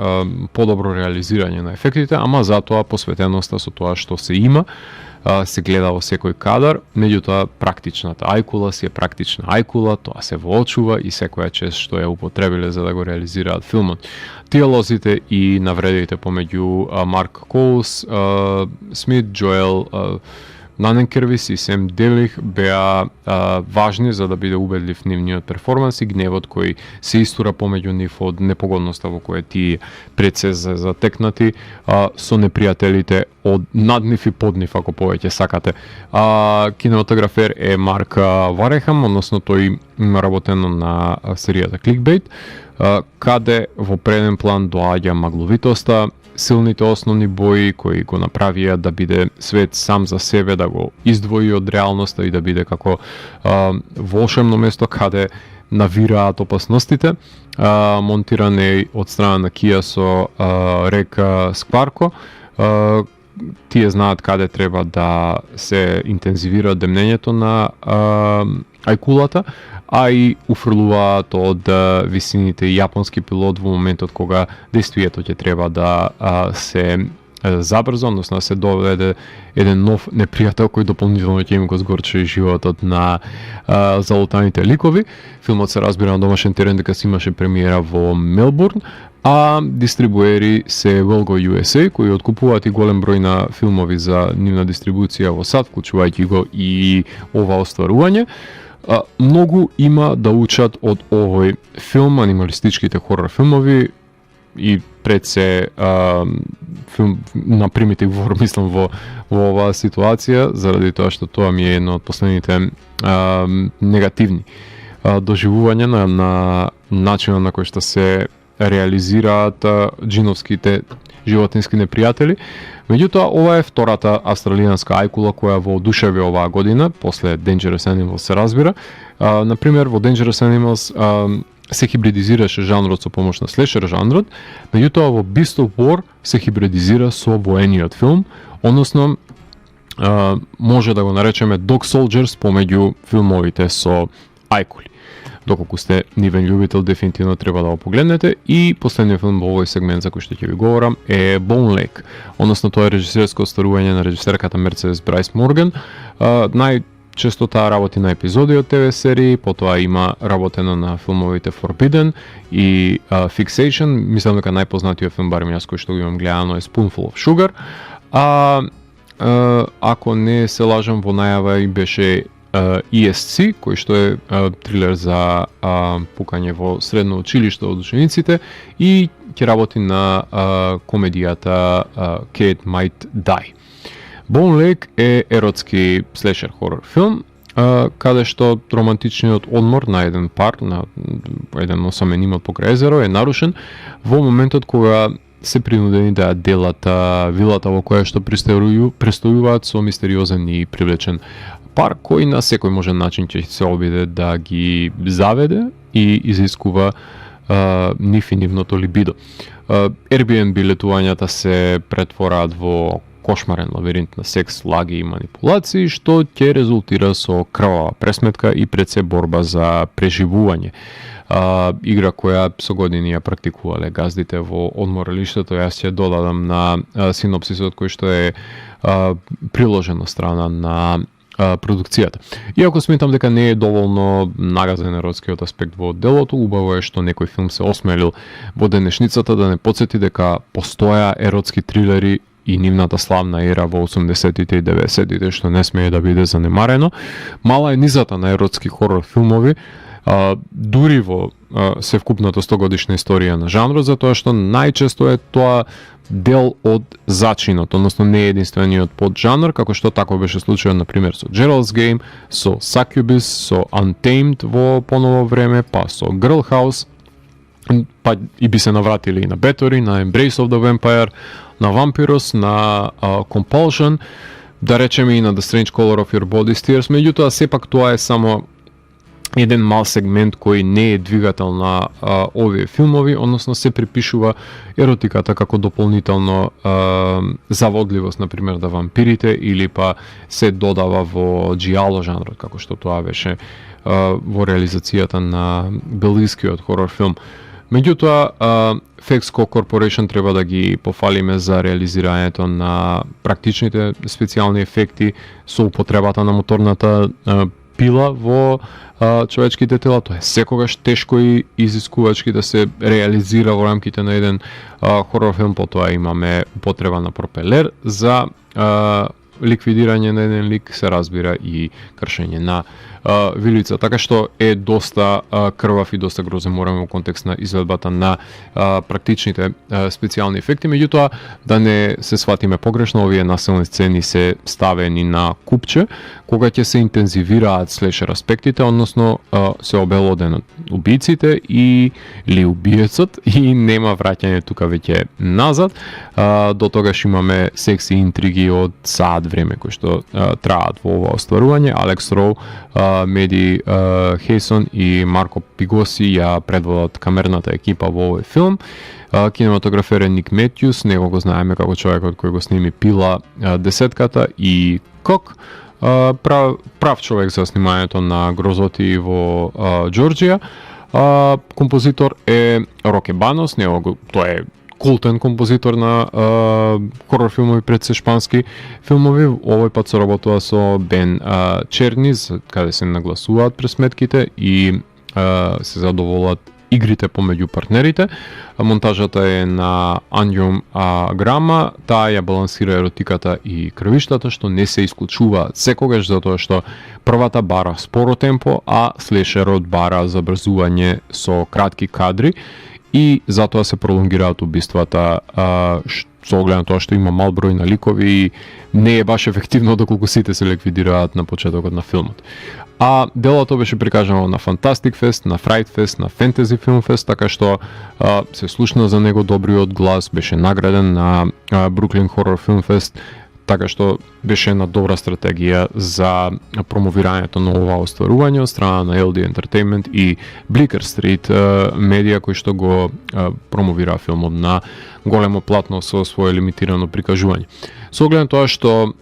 реализирање на ефектите, ама затоа посветеноста со тоа што се има се гледа во секој кадар, меѓутоа практичната ајкула си е практична ајкула, тоа се воочува и секоја чест што ја употребиле за да го реализираат филмот. Диалозите и навредите помеѓу Марк Коулс, Смит, Джоел Наненкервис и Сем Делих беа важни за да биде убедлив нивниот перформанс и гневот кој се истура помеѓу нив од непогодноста во која тие пред се затекнати со непријателите од над нив и под нив, ако повеќе сакате. Кинематографер е Марк Варехам, односно тој има работено на серијата Clickbait, каде во преден план доаѓа магловитоста, силните основни бои кои го направија да биде свет сам за себе, да го издвои од реалноста и да биде како волшебно место каде навираат опасностите. Монтиран е од страна на Кија со река Скварко. Тие знаат каде треба да се интензивира демнењето на ајкулата, а и уфрлуваат од висините јапонски пилот во моментот кога действието ќе треба да се забрза, односно да се доведе еден нов непријател кој дополнително ќе им го згорчи животот на залутаните ликови. Филмот се разбира на домашен терен дека се имаше премиера во Мелбурн, а дистрибуери се Велго USA, кои откупуваат и голем број на филмови за нивна дистрибуција во САД, вклучувајќи го и ова остварување. Многу има да учат од овој филм, анималистичките хорор филмови и пред се филм на Primitive War, мислам во оваа ситуација, заради тоа што тоа ми е едно од последните негативни доживувања на начинот на кој што се реализираат джиновските животински непријатели. Меѓутоа, ова е втората австралијанска ајкула која воодушеви оваа година, после Dangerous Animals се разбира. Например, во Dangerous Animals се хибридизираше жанрот со помош на слешер жанрот, меѓутоа во Beast of War се хибридизира со воениот филм, односно може да го наречеме Dog Soldiers помеѓу филмовите со ајкули. Доколку сте нивен љубител, дефинитивно треба да го погледнете. И последниот филм во овој сегмент за кој што ќе ви говорам е Bone Lake, односно тоа е режисерско остварување на режисерката Мерцедес Брайс Морган. Најчесто таа работи на епизоди од ТВ серии, потоа има работено на филмовите Forbidden и Fixation. Мислам дека најпознатиот филм, барем јас кој што го имам гледано, е Spoonful of Sugar. Ако не се лажам, во најава и беше ESC, кој што е трилер за пукање во средно училиште од учениците и ќе работи на комедијата Kate Might Die. Bone Lake е еротски слешер хорор филм, каде што романтичниот одмор на еден пар, на еден осамен имот покрај езеро е нарушен во моментот кога се принудени да делат вилата во која што престојуваат со мистериозен и привлечен пар кој на секој можен начин ќе се обиде да ги заведе и изискува нив и нивното либидо. Airbnb летувањата се претвораат во кошмарен лавиринт на секс, лаги и манипулации, што ќе резултира со крвава пресметка и пред се борба за преживување. Игра која со години ја практикувале газдите во одморалиштето. Јас ќе додадам на синопсисот кој што е приложен од страна на продукцијата. Иако сметам дека не е доволно нагазен еротскиот аспект во делото, убаво е што некој филм се осмелил во денешницата да не потсети дека постоја еротски трилери и нивната славна ера во 80-тите и 90-тите, што не смее да биде занемарено. Мала е низата на еротски хорор филмови, дури во севкупната 100-годишна историја на жанрот, затоа што најчесто е тоа дел од зачинот, односно не е единствениот поджанр, како што тако беше случајот на пример со Gerald's Game, со Succubus, со Untamed во поново време, па со Girl House, па и би се навратили и на Bathory, на Embrace of the Vampire, на Vampirus, на Compulsion, да речеме и на The Strange Color of Your Body Steers, меѓутоа сепак тоа е само еден мал сегмент кој не е двигател на овие филмови, односно се припишува еротиката како дополнително заводливост, например, да вампирите, или па се додава во джиало жанрот, како што тоа беше во реализацијата на белгискиот хорор филм. Меѓутоа, Fexco Corporation треба да ги пофалиме за реализирањето на практичните специјални ефекти со употребата на моторната пила во човечките тела. Тоа е секогаш тешко и изискувачки да се реализира во рамките на еден хорор филм. Потоа имаме употреба на пропелер за ликвидирање на еден лик, се разбира и кршење на вилица, така што е доста крвав и доста грозен, мораме во контекст на изведбата на практичните специјални ефекти. Меѓутоа, да не се сватиме погрешно, овие насилни сцени се ставени на купче, кога ќе се интензивираат слешер аспектите, односно се обелоденат убиците или убиецот и нема враќање тука веќе назад. До тогаш имаме секси интриги од саат време кои што траат во ова остварување. Алекс Роу, Меди Хейсон и Марко Пигоси ја предводат камерната екипа во овој филм. Кинематографер е Ник Метјус, него го знаеме како човекот кој го сними Пила, Десетката и Кок. Прав човек за снимањето на Грозоти во Џорџија. Композитор е Роке Банос, тоа е култен композитор на хорор филмови пред се шпански филмови. Овој пат се работува со Бен Черниз, каде се нагласуваат пресметките и се задоволат игрите помеѓу партнерите. Монтажата е на Анјум Грама, таа ја балансира еротиката и крвиштата, што не се исклучуваат секогаш, затоа што првата бара споро темпо, а слешерот бара забрзување со кратки кадри, и затоа се пролонгираат убиствата со оглед на тоа што има мал број на ликови и не е баш ефективно доколку сите се ликвидираат на почетокот на филмот. А делото беше прикажано на Fantastic Fest, на Fright Fest, на Fantasy Film Fest, така што се слушна за него добриот глас, беше награден на Brooklyn Horror Film Fest, така што беше една добра стратегија за промовирањето на ова остварување од страна на LD Entertainment и Bleecker Street медија, кои што го промовира филмот на големо платно со свое лимитирано прикажување. Со оглед на тоа што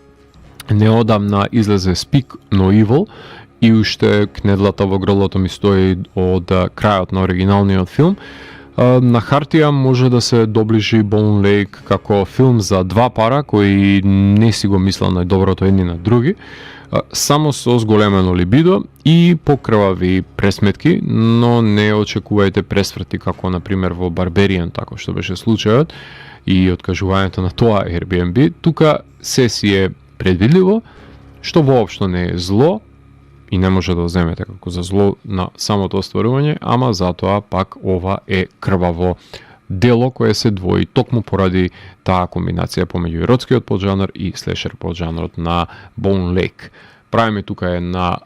неодамна излезе Speak No Evil и уште кнедлата во грлото ми стои од крајот на оригиналниот филм, на хартија може да се доближи Bone Lake како филм за два пара кои не си го мислел најдоброто едни на други, само со зголемено либидо и покрвави пресметки, но не очекувајте пресврти како на пример во Barbarian, тако што беше случајот и откажувањето на тоа Airbnb. Тука се си е предвидливо, што воопшто не е зло и не може да земете како за зло на самото остварување, ама затоа пак ова е крваво дело кое се двои токму поради таа комбинација помеѓу еротскиот поджанр и слешер поджанрот на Bone Lake. Правиме тука една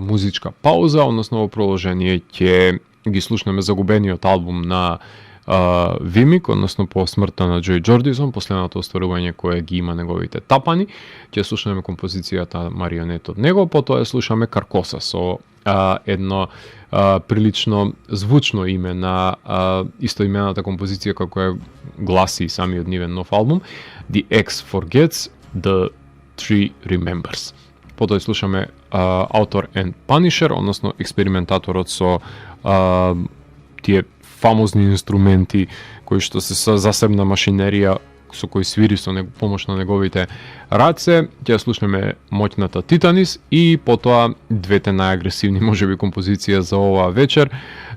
музичка пауза, односно во продолжение ќе ги слушнеме загубениот албум на Вимик, односно по смртта на Джој Џордисон, последното остварување кое ги има неговите тапани. Ќе слушаме композицијата Марионет од него, потоа ја слушаме Каркоса со едно прилично звучно име на истоимената композиција како ја гласи самиот нивен нов албум, The X Forgets, The Tree Remembers. Потоа ја слушаме Author and Punisher, односно експериментаторот со тие фамозни инструменти кои што се со засебна машинерија со кој свири со помош на неговите раце. Ќе слушнеме моќната Титанис и потоа двете најагресивни можеби композиција за оваа вечер.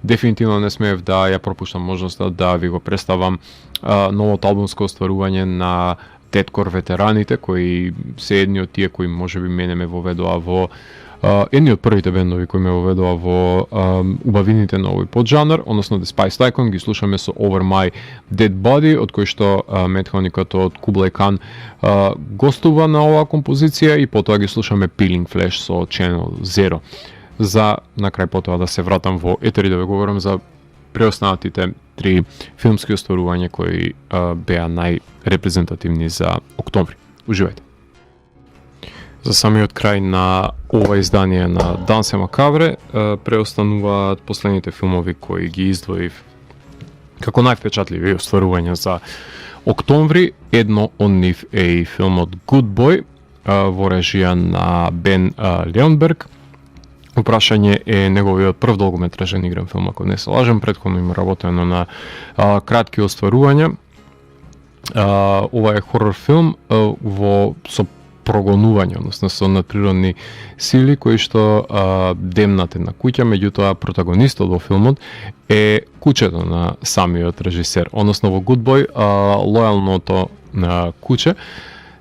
Дефинитивно не смеев да ја пропуштам можноста да ви го представам новото албумско остварување на Деткор ветераните, кои се едни од тие кои можеби мене ме воведоа во едни од првите бендови кои ме воведоа во убавините на овој поджанр, односно The Spice Icon. Ги слушаме со Over My Dead Body, од кој што метхоникот од Kublai Khan гостува на оваа композиција, и потоа ги слушаме Peeling Flash со Channel Zero. За на крај потоа да се вратам во етер и да ви говорам за преостанатите три филмски остварувања кои беа најрепрезентативни за октомври. Уживајте. За самиот крај на ова издание на Дансе Макабре преостануваат последните филмови кои ги издвоив како највпечатливи остварувања за октомври. Едно од нив е и филмот Good Boy во режија на Бен Леонберг. Прашање е неговиот прв долгометражен игран филм, ако не се лажам. Претходно им работено на кратки остварувања. Ова е хорор филм со прогонување, односно со надприродни сили кои што демнате на куќа, меѓутоа протагонистот во филмот е кучето на самиот режисер. Односно во Good Boy лојалното куче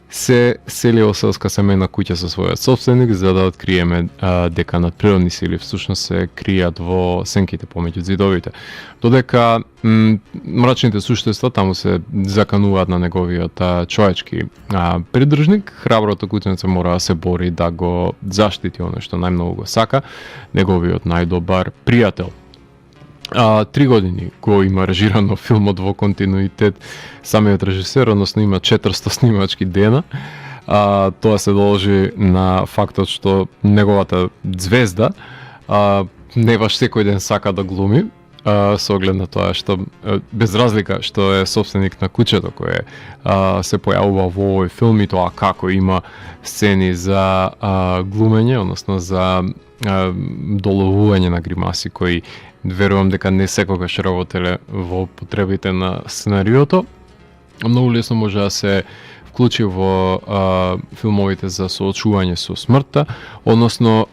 се сели во селска семејна куќа со својот собственик за да откриеме дека надприродни сили всушност се кријат во сенките помеѓу зидовите. Додека мрачните суштества таму се закануваат на неговиот човечки придржник, храброто кученце мора да се бори да го заштити оно што најмногу го сака, неговиот најдобар пријател. 3 години го има режирано филмот во континуитет самиот режисер, односно има 400 снимачки дена. Тоа се должи на фактот што неговата звезда не баш секој ден сака да глуми, со оглед на тоа што без разлика што е собственик на кучето кое се појавува во овој филм, и тоа како има сцени за глумење, односно за доловување на гримаси кои верувам дека не секогаш работеле во потребите на сценариото. Многу лесно може да се вклучи во филмовите за соочување со смртта, односно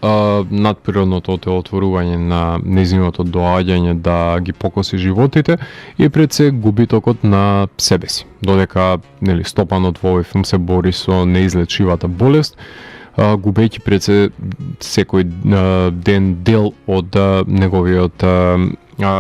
надприродното отворување на нејзиното доаѓање да ги покоси животите и пред се губитокот на себе си. Додека стопанот во овој филм се бори со неизлечивата болест, губејќи пред се секој ден дел од неговиот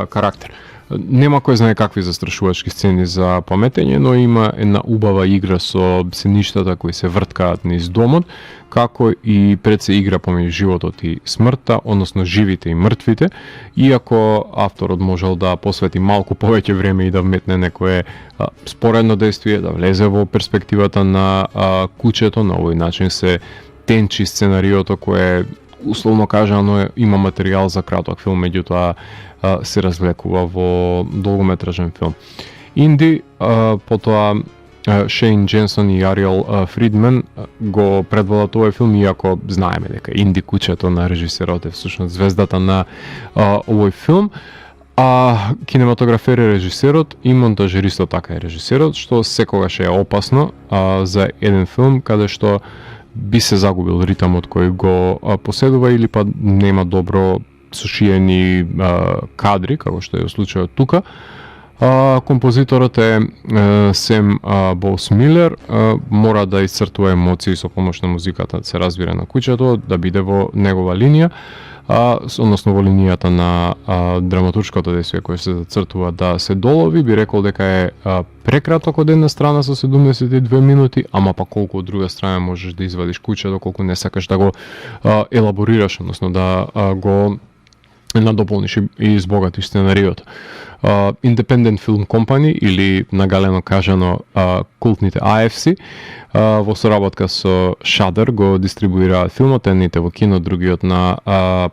карактер. Нема кој знае какви застрашувачки сцени за паметење, но има една убава игра со сеништата кои се врткаат низ домот, како и пред се игра помеѓу животот и смртта, односно живите и мртвите, иако авторот можел да посвети малку повеќе време и да вметне некое споредно действие, да влезе во перспективата на кучето, на овој начин се тенчи сценариото кое условно кажано има материјал за краток филм, меѓутоа се развлекува во долгометражен филм. Инди, потоа Шейн Дженсон и Ариел Фридман го предводат овој филм, иако знаеме дека Инди кучето на режисерот е всушност звездата на овој филм. Кинематографер е режисерот и монтажеристот така е режисерот, што секогаш е опасно за еден филм каде што би се загубил ритамот кој го поседува или па нема добро сушиени кадри, како што е случајот тука. Композиторот е Сем Боус Милер, мора да исцртува емоции со помош на музиката, да се разбира на куќето, да биде во негова линија, односно во линијата на драматуршкото действие кој се зацртува да се долови. Би рекол дека е прекраток од една страна со 72 минути, ама па колку од друга страна можеш да извадиш куќето, колку не сакаш да го елаборираш, односно да го надополниш и избогатиш сценариото. Independent Film Company или нагалено кажано култните AFC во соработка со Shudder го дистрибуираат филмот, едните во кино, другиот на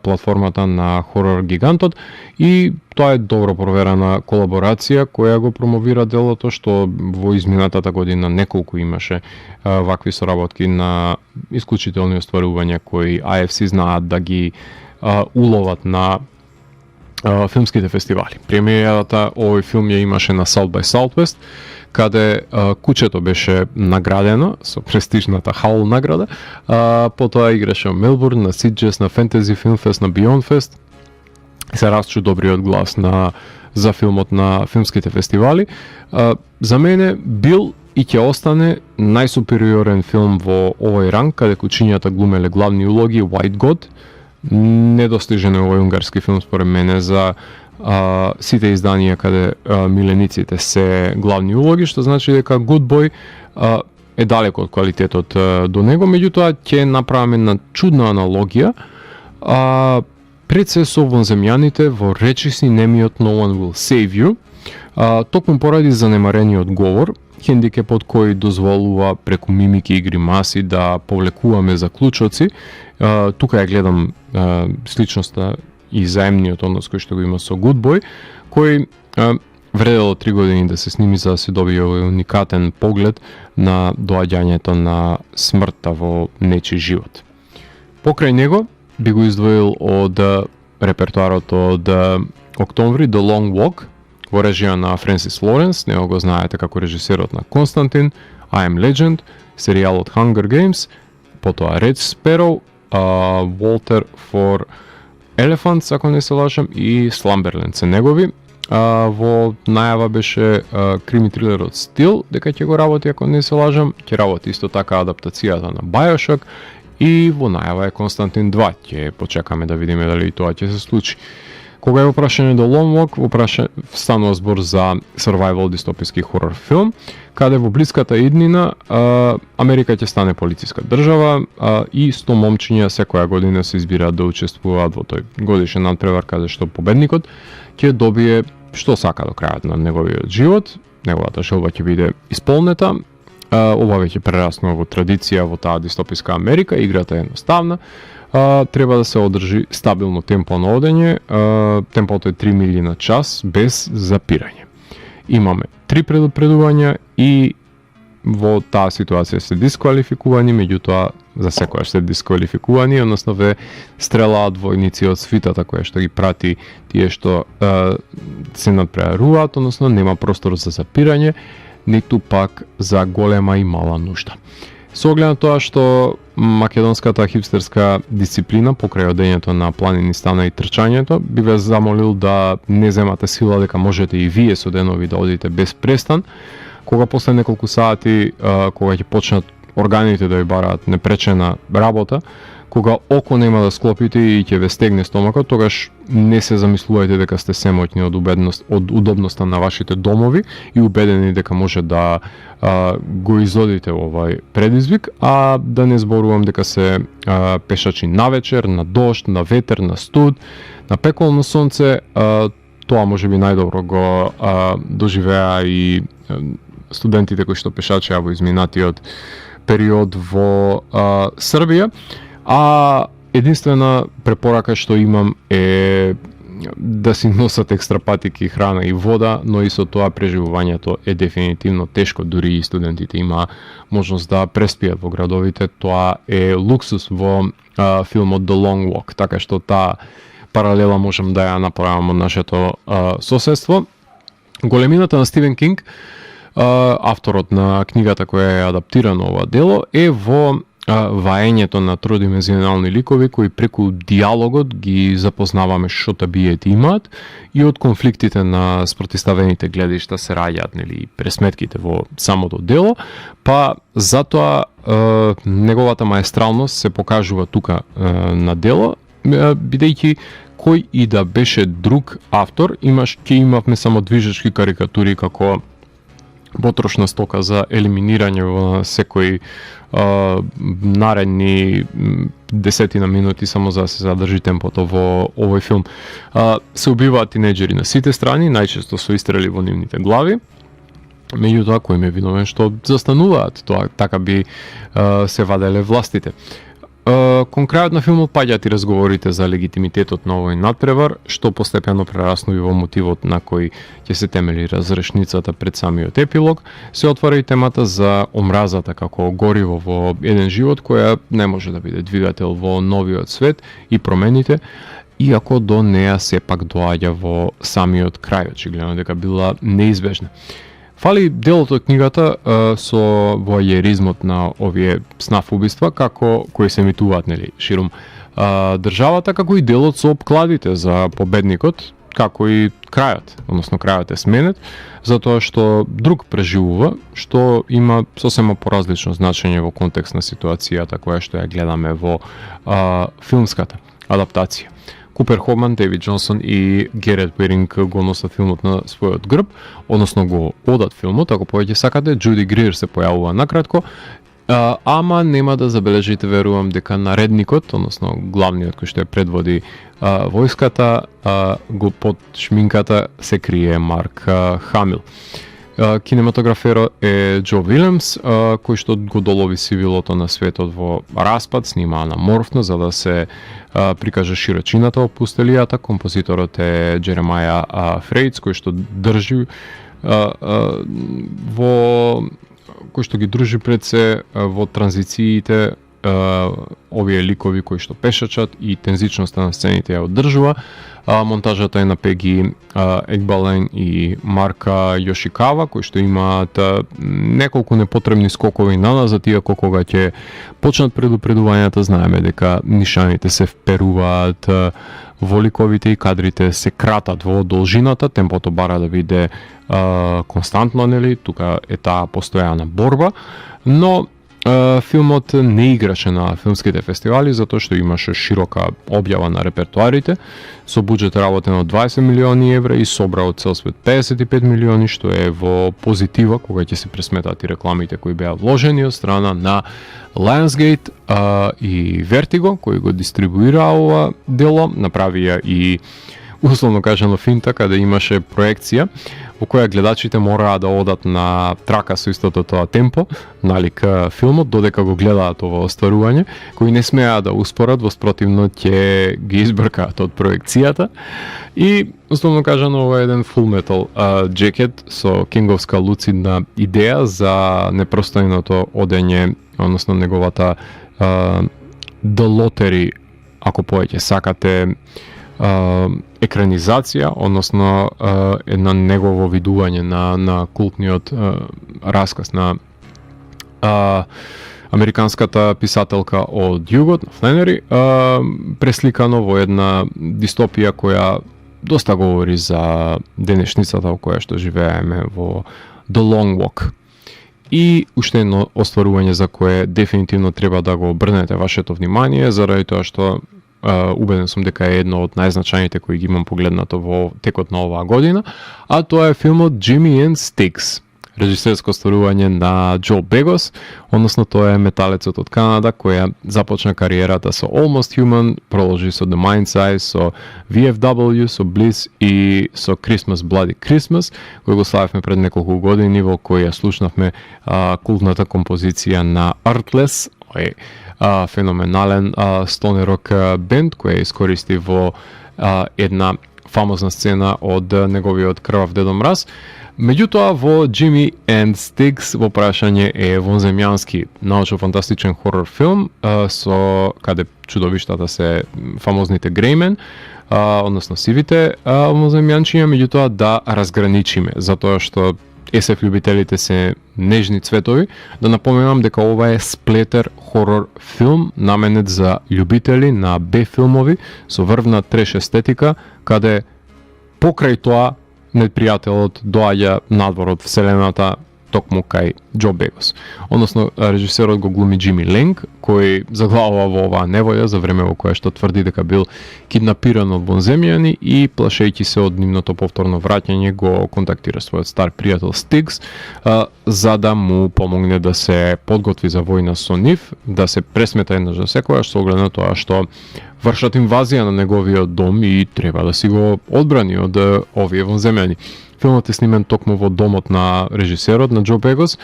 платформата на хорор гигантот, и тоа е добро проверена колаборација која го промовира делото, што во изминатата година неколку имаше вакви соработки на исклучителни остварувања кои AFC знаат да ги уловат на филмските фестивали. Премиерата овој филм ја имаше на South by Southwest, каде куќето беше наградено со престижната Хаул награда, потоа играше во Мелбурн, на Сиджес, на Fantasy Film Fest, на Beyond Fest. Се расчу добриот глас за филмот на филмските фестивали. За мене бил и ќе остане најсупериорен филм во овој ранг, каде кучињата глумеле главни улоги. White God, недостижен е овој унгарски филм според мене за сите изданија каде милениците се главни улоги, што значи дека Good Boy е далеко од квалитетот до него, меѓутоа ќе направиме една чудна аналогија пред се со вонземјаните во речиси немиот No One Will Save You, токму поради занемарениот говор, хендикепот кој дозволува преку мимики и гримаси да повлекуваме заклучоци. Тука ја гледам сличноста и заемниот однос кој што го има со Good Boy, кој вредело 3 години да се сними за да се добие овој уникатен поглед на доаѓањето на смртта во нечи живот. Покрај него би го издвоил од репертуарот од октомври The Long Walk, во режија на Френсис Лоренс, него го знаете како режисерот на Константин, I Am Legend, серијалот Hunger Games, потоа Red Sparrow, Walter for Elephants, ако не се лажам, и Slumberland се негови. Во најава беше крими трилерот Steel, дека ќе го работи, ако не се лажам, ќе работи исто така адаптацијата на Bioshock, и во најава е Константин 2, ќе почекаме да видиме дали и тоа ќе се случи. Кога е во прашање до Long Walk, станува збор за survival дистописки хорор филм, каде во блиската иднина Америка ќе стане полициска држава и 100 момчиња секоја година се избираат да учествуваат во тој годишен надпревар, каде што победникот ќе добие што сака до крајот на неговиот живот, неговата желба ќе биде исполнета. Ова веќе прераснува во традиција во таа дистописка Америка, играта е едноставна. Треба да се одржи стабилно темпо на одење, темпото е 3 милји на час без запирање. Имаме 3 предупредувања и во таа ситуација се дисквалификувани, меѓутоа за секојаш се дисквалификувани, односно ве стрелаат војници од свитата која што ги прати тие што се надпреваруваат, односно нема простор за запирање, ниту пак за голема и мала нужда. Со оглед на тоа што македонската хипстерска дисциплина покрај одењето на планини стана и трчањето, би ве замолил да не земате сила дека можете и вие со денови да одите без престан, кога после неколку сати, кога ќе почнат органите да ја бараат непречена работа, кога око нема да склопите и ќе ве стегне стомакот, тогаш не се замислувајте дека сте семоќни од удобноста на вашите домови и убедени дека може да го изодите овај предизвик, а да не зборувам дека се пешачи на вечер, на дожд, на ветер, на студ, на пеколно сонце. Тоа можеби најдобро го доживеа и студентите кои што пешачеа во изминатиот период во Србија. А единствена препорака што имам е да си носат екстра патики, храна и вода, но и со тоа преживувањето е дефинитивно тешко, дури и студентите има можност да преспијат во градовите. Тоа е луксус во филмот The Long Walk, така што таа паралела можам да ја направам од нашето соседство. Големината на Стивен Кинг, авторот на книгата која е адаптирана ова дело, е во ваењето на тродимензионални ликови кои преку диалогот ги запознаваме што табиети имаат и од конфликтите на спротиставените гледишта се раѓаат, нели, пресметките во самото дело, па затоа неговата маестралност се покажува тука на дело, бидејќи кој и да беше друг автор, ќе имавме само движечки карикатури како потрошна стока за елиминирање во секој наредни десетина минути само за да се задржи темпото во овој филм. Се убиваат тинеџери на сите страни, најчесто со истрели во нивните глави. Меѓутоа, кој ме виновен што застануваат, тоа така би се ваделе властите. Кон крајот на филмот паѓаат и разговорите за легитимитетот на овој надпревар, што постепено прераснува во мотивот на кој ќе се темели разрешницата пред самиот епилог. Се отвара и темата за омразата како гориво во еден живот, која не може да биде двигател во новиот свет и промените. иако до неа сепак доаѓа во самиот крај, очигледно дека била неизбежна. Фали делот од книгата со воајеризмот на овие снаф убиства, како кои се емитуваат ширум државата, како и делот со обкладите за победникот, како и крајот, односно крајот е сменет, затоа што друг преживува, што има сосема поразлично значење во контекст на ситуацијата која што ја гледаме во филмската адаптација. Купер Ховман, Дейвид Джонсон и Герет Уеринг го носат филмот на својот грб, односно го одат филмот, ако повеќе сакате. Джуди Грир се појавува накратко, ама нема да забележите, верувам, дека наредникот, односно главниот кој што ја предводи војската, го под шминката се крие Марк Хамил. Кинематограферо е Џо Вилемс, кој што го долови сивилото на светот во распад, снима анаморфно за да се прикаже широчината во пустелијата. Композиторот е Джеремаја Фрејц, кој што држи кој што ги дружи пред се во транзициите овие ликови кои што пешачат и тензичноста на сцените ја одржува. Монтажата е на Пеги Екбален и Марка Јошикава, кои што имаат неколку непотребни скокови наназад, иако кога ќе почнат предупредувањата знаеме дека нишаните се вперуваат во ликовите и кадрите се кратат во должината, темпото бара да биде константно, тука е таа постојана борба, но филмот не играше на филмските фестивали затоа што имаше широка објава на репертуарите, со буџет работен од 20 милиони евра и собра од цел свет 55 милиони, што е во позитива кога ќе се пресметат и рекламите кои беа вложени од страна на Lionsgate и Vertigo, кои го дистрибуираа ова дело. Направија и условно кажано финта, каде имаше проекција во која гледачите мораа да одат на трака со истото тоа темпо, налик филмот, додека го гледаат ова остварување, кои не смеа да успорат, воспротивно ќе ги избркаат од проекцијата. И, условно кажано, ова е еден Full Metal Jacket со кинговска луцидна идеја за непростојното одење, односно неговата The Lottery, ако повеќе сакате, екранизација, односно една негово видување на култниот расказ на американската писателка од југот, Фленери, пресликано во една дистопија која доста говори за денешницата во која што живееме, во The Long Walk. И уште едно остварување за кое дефинитивно треба да го обрнете вашето внимание, заради тоа што убеден сум дека е едно од најзначајните кои ги имам погледнато во текот на оваа година, а тоа е филмот Jimmy and Sticks, режисерско остварување на Џо Бегос, односно тоа е металецот од Канада која започна кариерата со Almost Human, проложи со The Mind's Eye, со VFW, со Bliss и со Christmas Bloody Christmas, кој го славевме пред неколку години, во која слушнавме култната композиција на Artless, феноменален стонерок бенд кој искористи во една фамозна сцена од неговиот Крвав Дедо Мраз. Меѓутоа во Jimmy and Sticks во прашање е вонземјански научно-фантастичен хорор филм со каде чудовиштата се фамозните Греймен, односно сивите вонземјанчиња, меѓутоа да разграничиме, затоа што SF љубителите се нежни цветови, да напоменам дека ова е сплетер хорор филм наменет за љубители на Б-филмови со врвна треш естетика, каде покрај тоа непријателот доаѓа надвор од вселената токму кај Џо Бегос. Односно, режисерот го глуми Џими Ленг, кој заглавува во оваа неволја за време во кое што тврди дека бил киднапиран од вонземјани и плашејќи се од нивното повторно враќање го контактира својот стар пријател Стикс за да му помогне да се подготви за војна со нив, да се пресмета еднаш за секојаш со оглед на тоа што вршат инвазија на неговиот дом и треба да си го одбрани од овие вонземјани. Филмот е снимен токму во домот на режисерот, на Џо Бегос,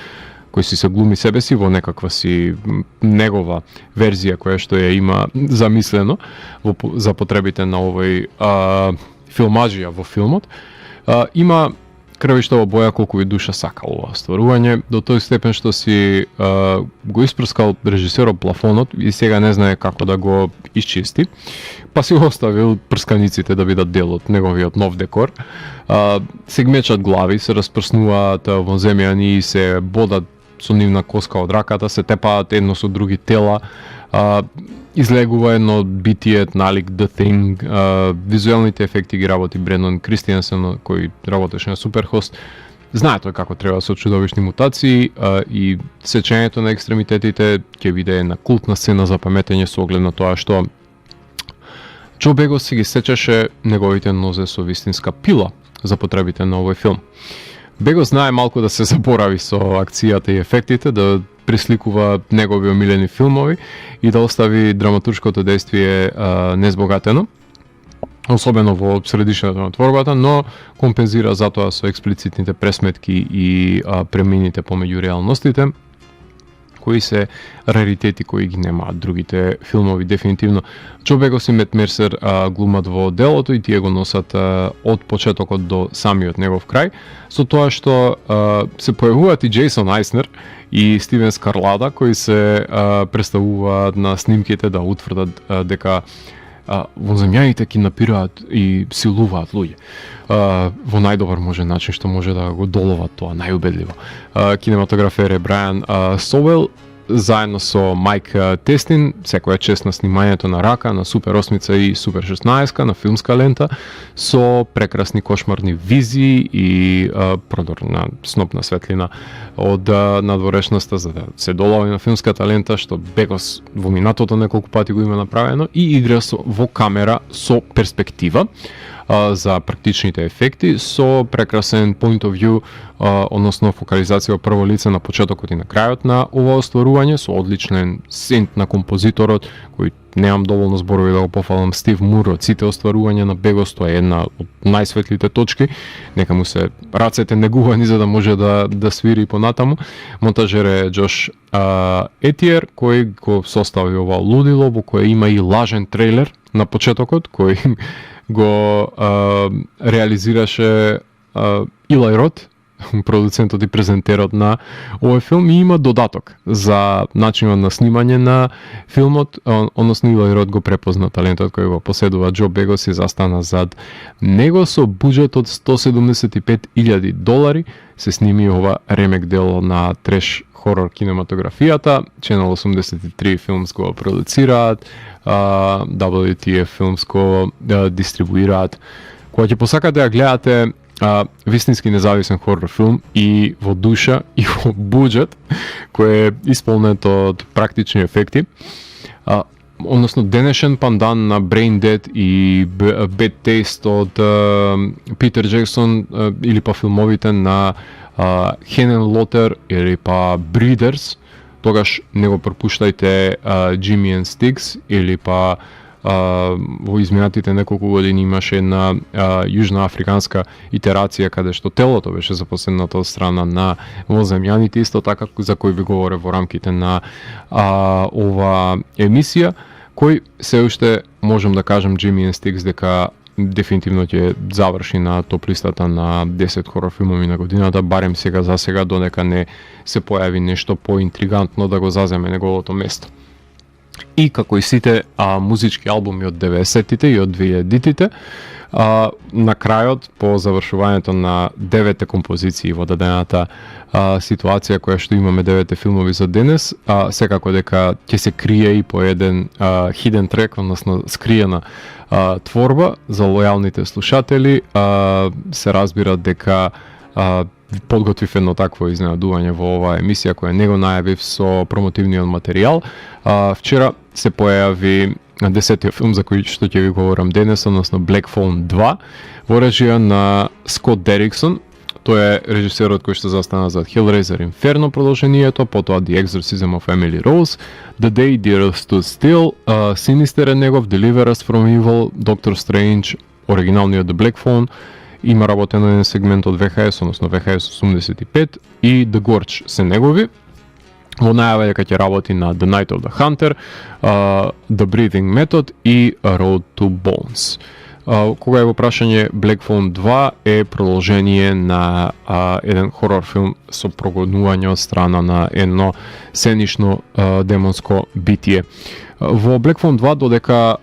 кој си се глуми себе си во некаква си негова верзија која што ја има замислено за потребите на овој филмаджија во филмот. Има крвиштава боја колку и душа сакал ова стварување, до тој степен што си го испрскал режисерот плафонот и сега не знае како да го исчисти, па си оставил прсканиците да бидат дел од неговиот нов декор. Се гмечат глави, се распрснуваат во земјани и се бодат со нивна коска од раката, се тепаат едно со други тела, излегува едно битие, налик The Thing, визуелните ефекти ги работи Брендан Кристијансен, кој работеше на Суперхост. Знае тој како треба со чудовишни мутации и сечењето на екстремитетите ќе биде една култна сцена за паметење со оглед на тоа што Џо Бегос си ги сечеше неговите нозе со вистинска пила за потребите на овој филм. Бегос знае малку да се заборави со акцијата и ефектите, да присликува негови омилени филмови и да остави драматуршкото действие незбогатено, особено во средишното на творбата, но компензира затоа со експлицитните пресметки и премините помеѓу реалностите, кои се раритети кои ги немаат другите филмови дефинитивно. Џо Бегос и Мет Мерсер глумат во делото и тие го носат од почетокот до самиот негов крај, со тоа што се појавуваат и Джейсон Айснер и Стивен Скарлада, кои се представуваат на снимките да утврдат дека вонземјаните киднапираат и силуваат луѓе. Во најдобар начин што може да го доловат тоа, најубедливо. Кинематографер е Брайан Соуел, заедно со Майк Тестин, секоја чест на снимањето на Рака, на Супер 8 и Супер 16 на филмска лента, со прекрасни кошмарни визии и продорна снопна светлина од надворешноста за да се долави на филмската лента, што Бегос во минатото неколку пати го има направено, и игра во камера со перспектива за практичните ефекти, со прекрасен point of view, односно фокализација во прво лице на почетокот и на крајот на ова остварување, со одличен сент на композиторот, кој немам доволно зборови да го пофалам, Стив Мур, од сите остварувања на Бегос, тоа е една од најсветлите точки, нека му се рацете негувани за да може да свири понатаму. Монтажер е Джош Етиер, кој го состави ова лудило, во кое има и лажен трейлер на почетокот, кој го реализираше Илај Рот, продуцентот и презентерот на овој филм, и има додаток за начинот на снимање на филмот, односно Илај Рот го препозна талентот кој го поседува Џо Бегос и застана зад него. Со буџет од $175,000 се сними ова ремек дело на треш хорор кинематографијата. Channel 83 Films го продуцираат, WTF Films го дистрибуираат. Кога ќе посакате да гледате вистински независен хорор филм и во душа и во буџет, кој е исполнет од практични ефекти, односно денешен пандан на Brain Dead и Bad Taste од Питер Джексон или па филмовите на Хенен Лотер или па Breeders, тогаш не го пропуштајте Jimmy and Sticks, или па во изминатите неколку години имаше една јужноафриканска итерација каде што телото беше запоследнато од страна на воземјаните, исто така за кој ви говоре во рамките на ова емисија, кој се уште можам да кажам Jimmy and Sticks дека дефинитивно ќе заврши на топ листата на 10 хорор филмови на годината, барем сега за сега, додека не се појави нешто поинтригантно да го заземе неговото место. И како и сите музички албуми од 90-тите и од 2000-тите, на крајот, по завршувањето на 9 композиции во дадената ситуација која што имаме 9 филмови за денес, секако дека ќе се крие и по еден hidden track, односно скриена творба за лојалните слушатели. Се разбира дека подготвив едно такво изненадување во оваа емисија која не го најавив со промотивниот материјал. Вчера се појави 10-тиот филм за кој што ќе ви говорам денес, односно Black Phone 2, во режија на Скот Дериксон. Тој е режисерот кој што застана зад Hellraiser Inferno продолжението, потоа The Exorcism of Emily Rose, The Day the Earth Stood Still, Sinister е негов, Deliver Us from Evil, Doctor Strange, оригиналниот The Black Phone, има работено еден сегмент од VHS, односно VHS 85, и The Gorge се негови. Во најава дека ќе работи на The Night of the Hunter, The Breathing Method и Road to Bones. Кога е во прашање, Black Phone 2 е продолжение на еден хорор филм со прогонување од страна на едно сценично демонско битие. Во Black Phone 2 додека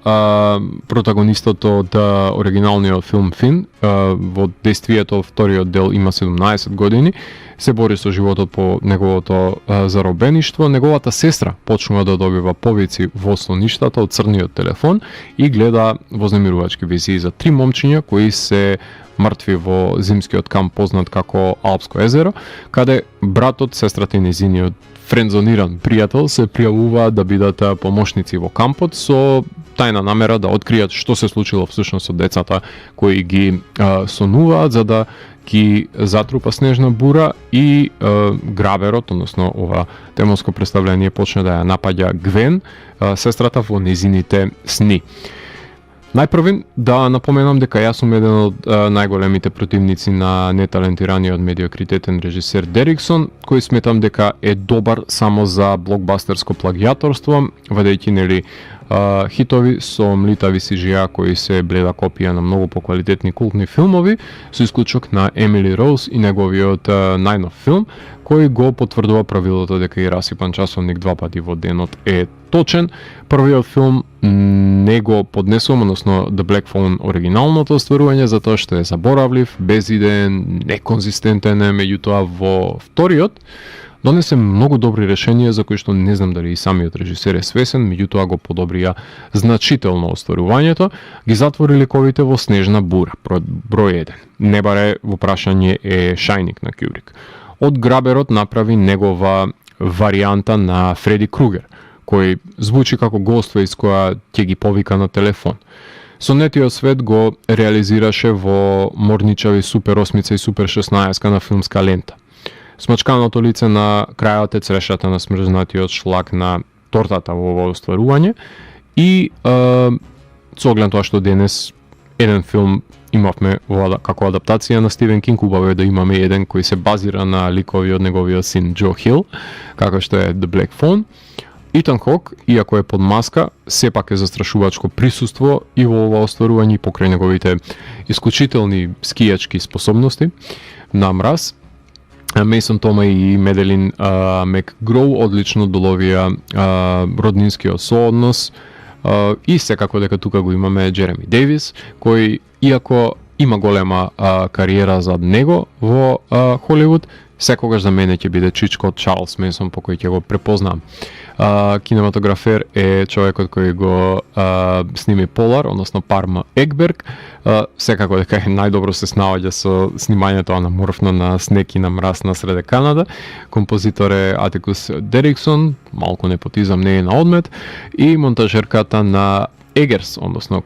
протагонистот од оригиналниот филм Фин во действието вториот дел има 17 години, се бори со животот по неговото заробеништво, неговата сестра почнува да добива повици во соништата од црниот телефон и гледа вознемирувачки визии за 3 момчиња кои се мртви во зимскиот камп познат како Алпско езеро, каде братот, сестрата и незиниот френдзониран пријател се пријавуваат да бидат помошници во кампот со тајна намера да откријат што се случило всушност со децата кои ги сонуваат за да ги затрупа снежна бура и граберот, односно ова демонско представление почне да ја напаѓа Гвен, сестрата во незините сни. Најпрвин да напоменам дека јас сум еден од најголемите противници на неталентираниот медиокритетен режисер Дериксон, кој сметам дека е добар само за блокбастерско плагијаторство, вадејќи нели хитови со млитави CGI кои се бледа копија на многу поквалитетни култни филмови, со исклучок на Емили Роуз и неговиот најнов филм, кој го потврдува правилото дека и расипан часовник 2 пати во денот е точен. Првиот филм не го поднесувам, односно The Black Phone оригиналното остварување, затоа што е заборавлив, безидеен, неконзистентен е, меѓутоа во вториот донесе многу добри решенија за кои што не знам дали и самиот режисер е свесен, меѓутоа го подобрија значително остварувањето, ги затвори ликовите во снежна бура, број 1. Не баре во прашање е Шајник на Кюбрик. Од граберот направи негова варијанта на Фреди Кругер, кој звучи како Ghostface која ќе ги повика на телефон. Сонетиот свет го реализираше во морничави Супер 8 и Супер 16 на филмска лента. Смачканото лице на крајот е црешата на смрзнатиот шлак на тортата во ова остварување и со оглед тоа што денес еден филм имавме како адаптација на Стивен Кинг, убаво е да имаме еден кој се базира на ликови од неговиот син Џо Хил, како што е The Black Phone. Итан Хок, иако е под маска, сепак е застрашувачко присуство и во ова остварување покрај неговите исклучителни скијачки способности на мраз. Мейсон Тома и Меделин Макгроу одлично доловија роднинскиот сооднос и секако дека тука го имаме Джереми Дејвис, кој иако има голема кариера зад него во Холивуд, секогаш за мене ќе биде чичко Чарлс Менсон по кој ќе го препознам. Кинематографер е човекот кој го сними Полар, односно Парма Екберг. Секако дека најдобро се снаоѓа со снимањето анаморфно на снег и на мраз на среде Канада. Композитор е Атикус Дериксон, малку непотизам не е на одмет, и монтажерката на Егерс, односно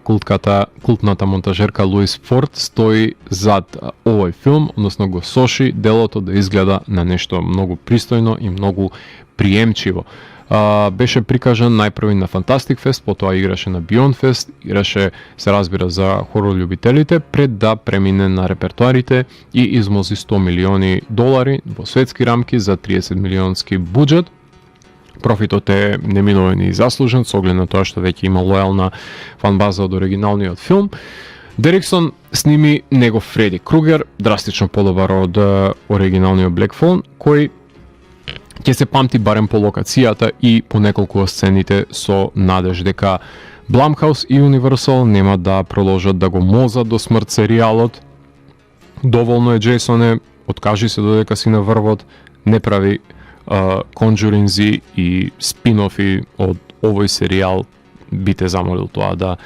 култната монтажерка Луис Форд стои зад овој филм, односно го соши делото да изгледа на нешто многу пристојно и многу приемчиво. Беше прикажан најпрви на Fantastic Fest, потоа играше на Beyond Fest, играше, се разбира, за хорор љубителите, пред да премине на репертуарите и измози $100 милиони во светски рамки за 30 милионски буџет. Профитот е неминовен и заслужен, со оглед на тоа што веќе има лојална фанбаза од оригиналниот филм. Дериксон сними негов Фреди Кругер, драстично подобар од оригиналниот Black Phone, кој ќе се памти барем по локацијата и по неколку сцените со надеж дека Blumhouse и Universal нема да продолжат да го мозат до смрт серијалот. Доволно е Джейсоне, откажи се додека си на врвот, не прави конџуринзи и спин-офи од овој серијал, би те замолил тоа да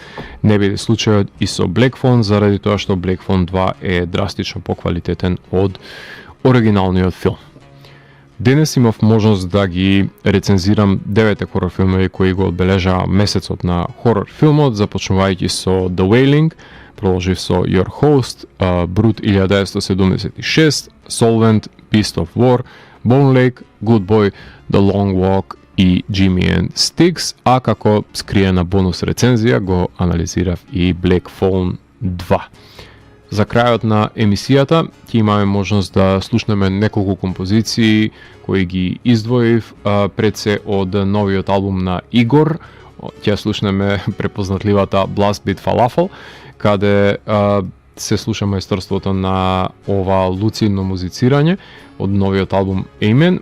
не биде случајот и со Black Phone, заради тоа што Black Phone 2 е драстично поквалитетен од оригиналниот филм. Денес имав можност да ги рецензирам 9 хорор филмови кои го одбележаа месецот на хорор филмот, започнувајќи со The Wailing, продолжив со Your Host, Brut 1976, Solvent, Beast of War, Bone Lake, Good Boy, The Long Walk и Jimmy and Sticks, а како скриена бонус рецензија го анализирав и Black Phone 2. За крајот на емисијата ќе имаме можност да слушнеме неколку композиции кои ги издвоив пред се од новиот албум на Игор, ќе слушнеме препознатливата Blast Beat Falafel, каде се слуша мајсторството на ова луцидно музицирање од новиот албум Amen,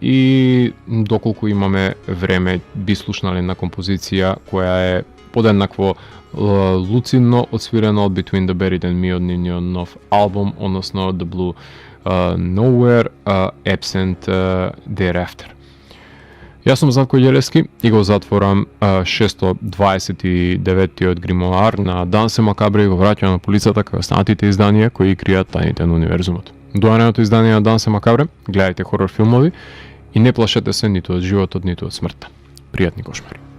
и доколку имаме време би слушнале на композиција која е подеднакво луцидно отсвирена од Between the Buried and Me од нивниот нов албум, односно The Blue Nowhere, Absent Thereafter. Јас сум Зlatko Ѓелевски и го затворам 629-тиот гримоар на Дансе Макабре и го враќам на полицата кај останатите изданија кои кријат тајните на универзумот. До наредното издание на Дансе Макабре, гледајте хорор филмови и не плашете се ниту од животот, ниту од смртта. Пријатни кошмари.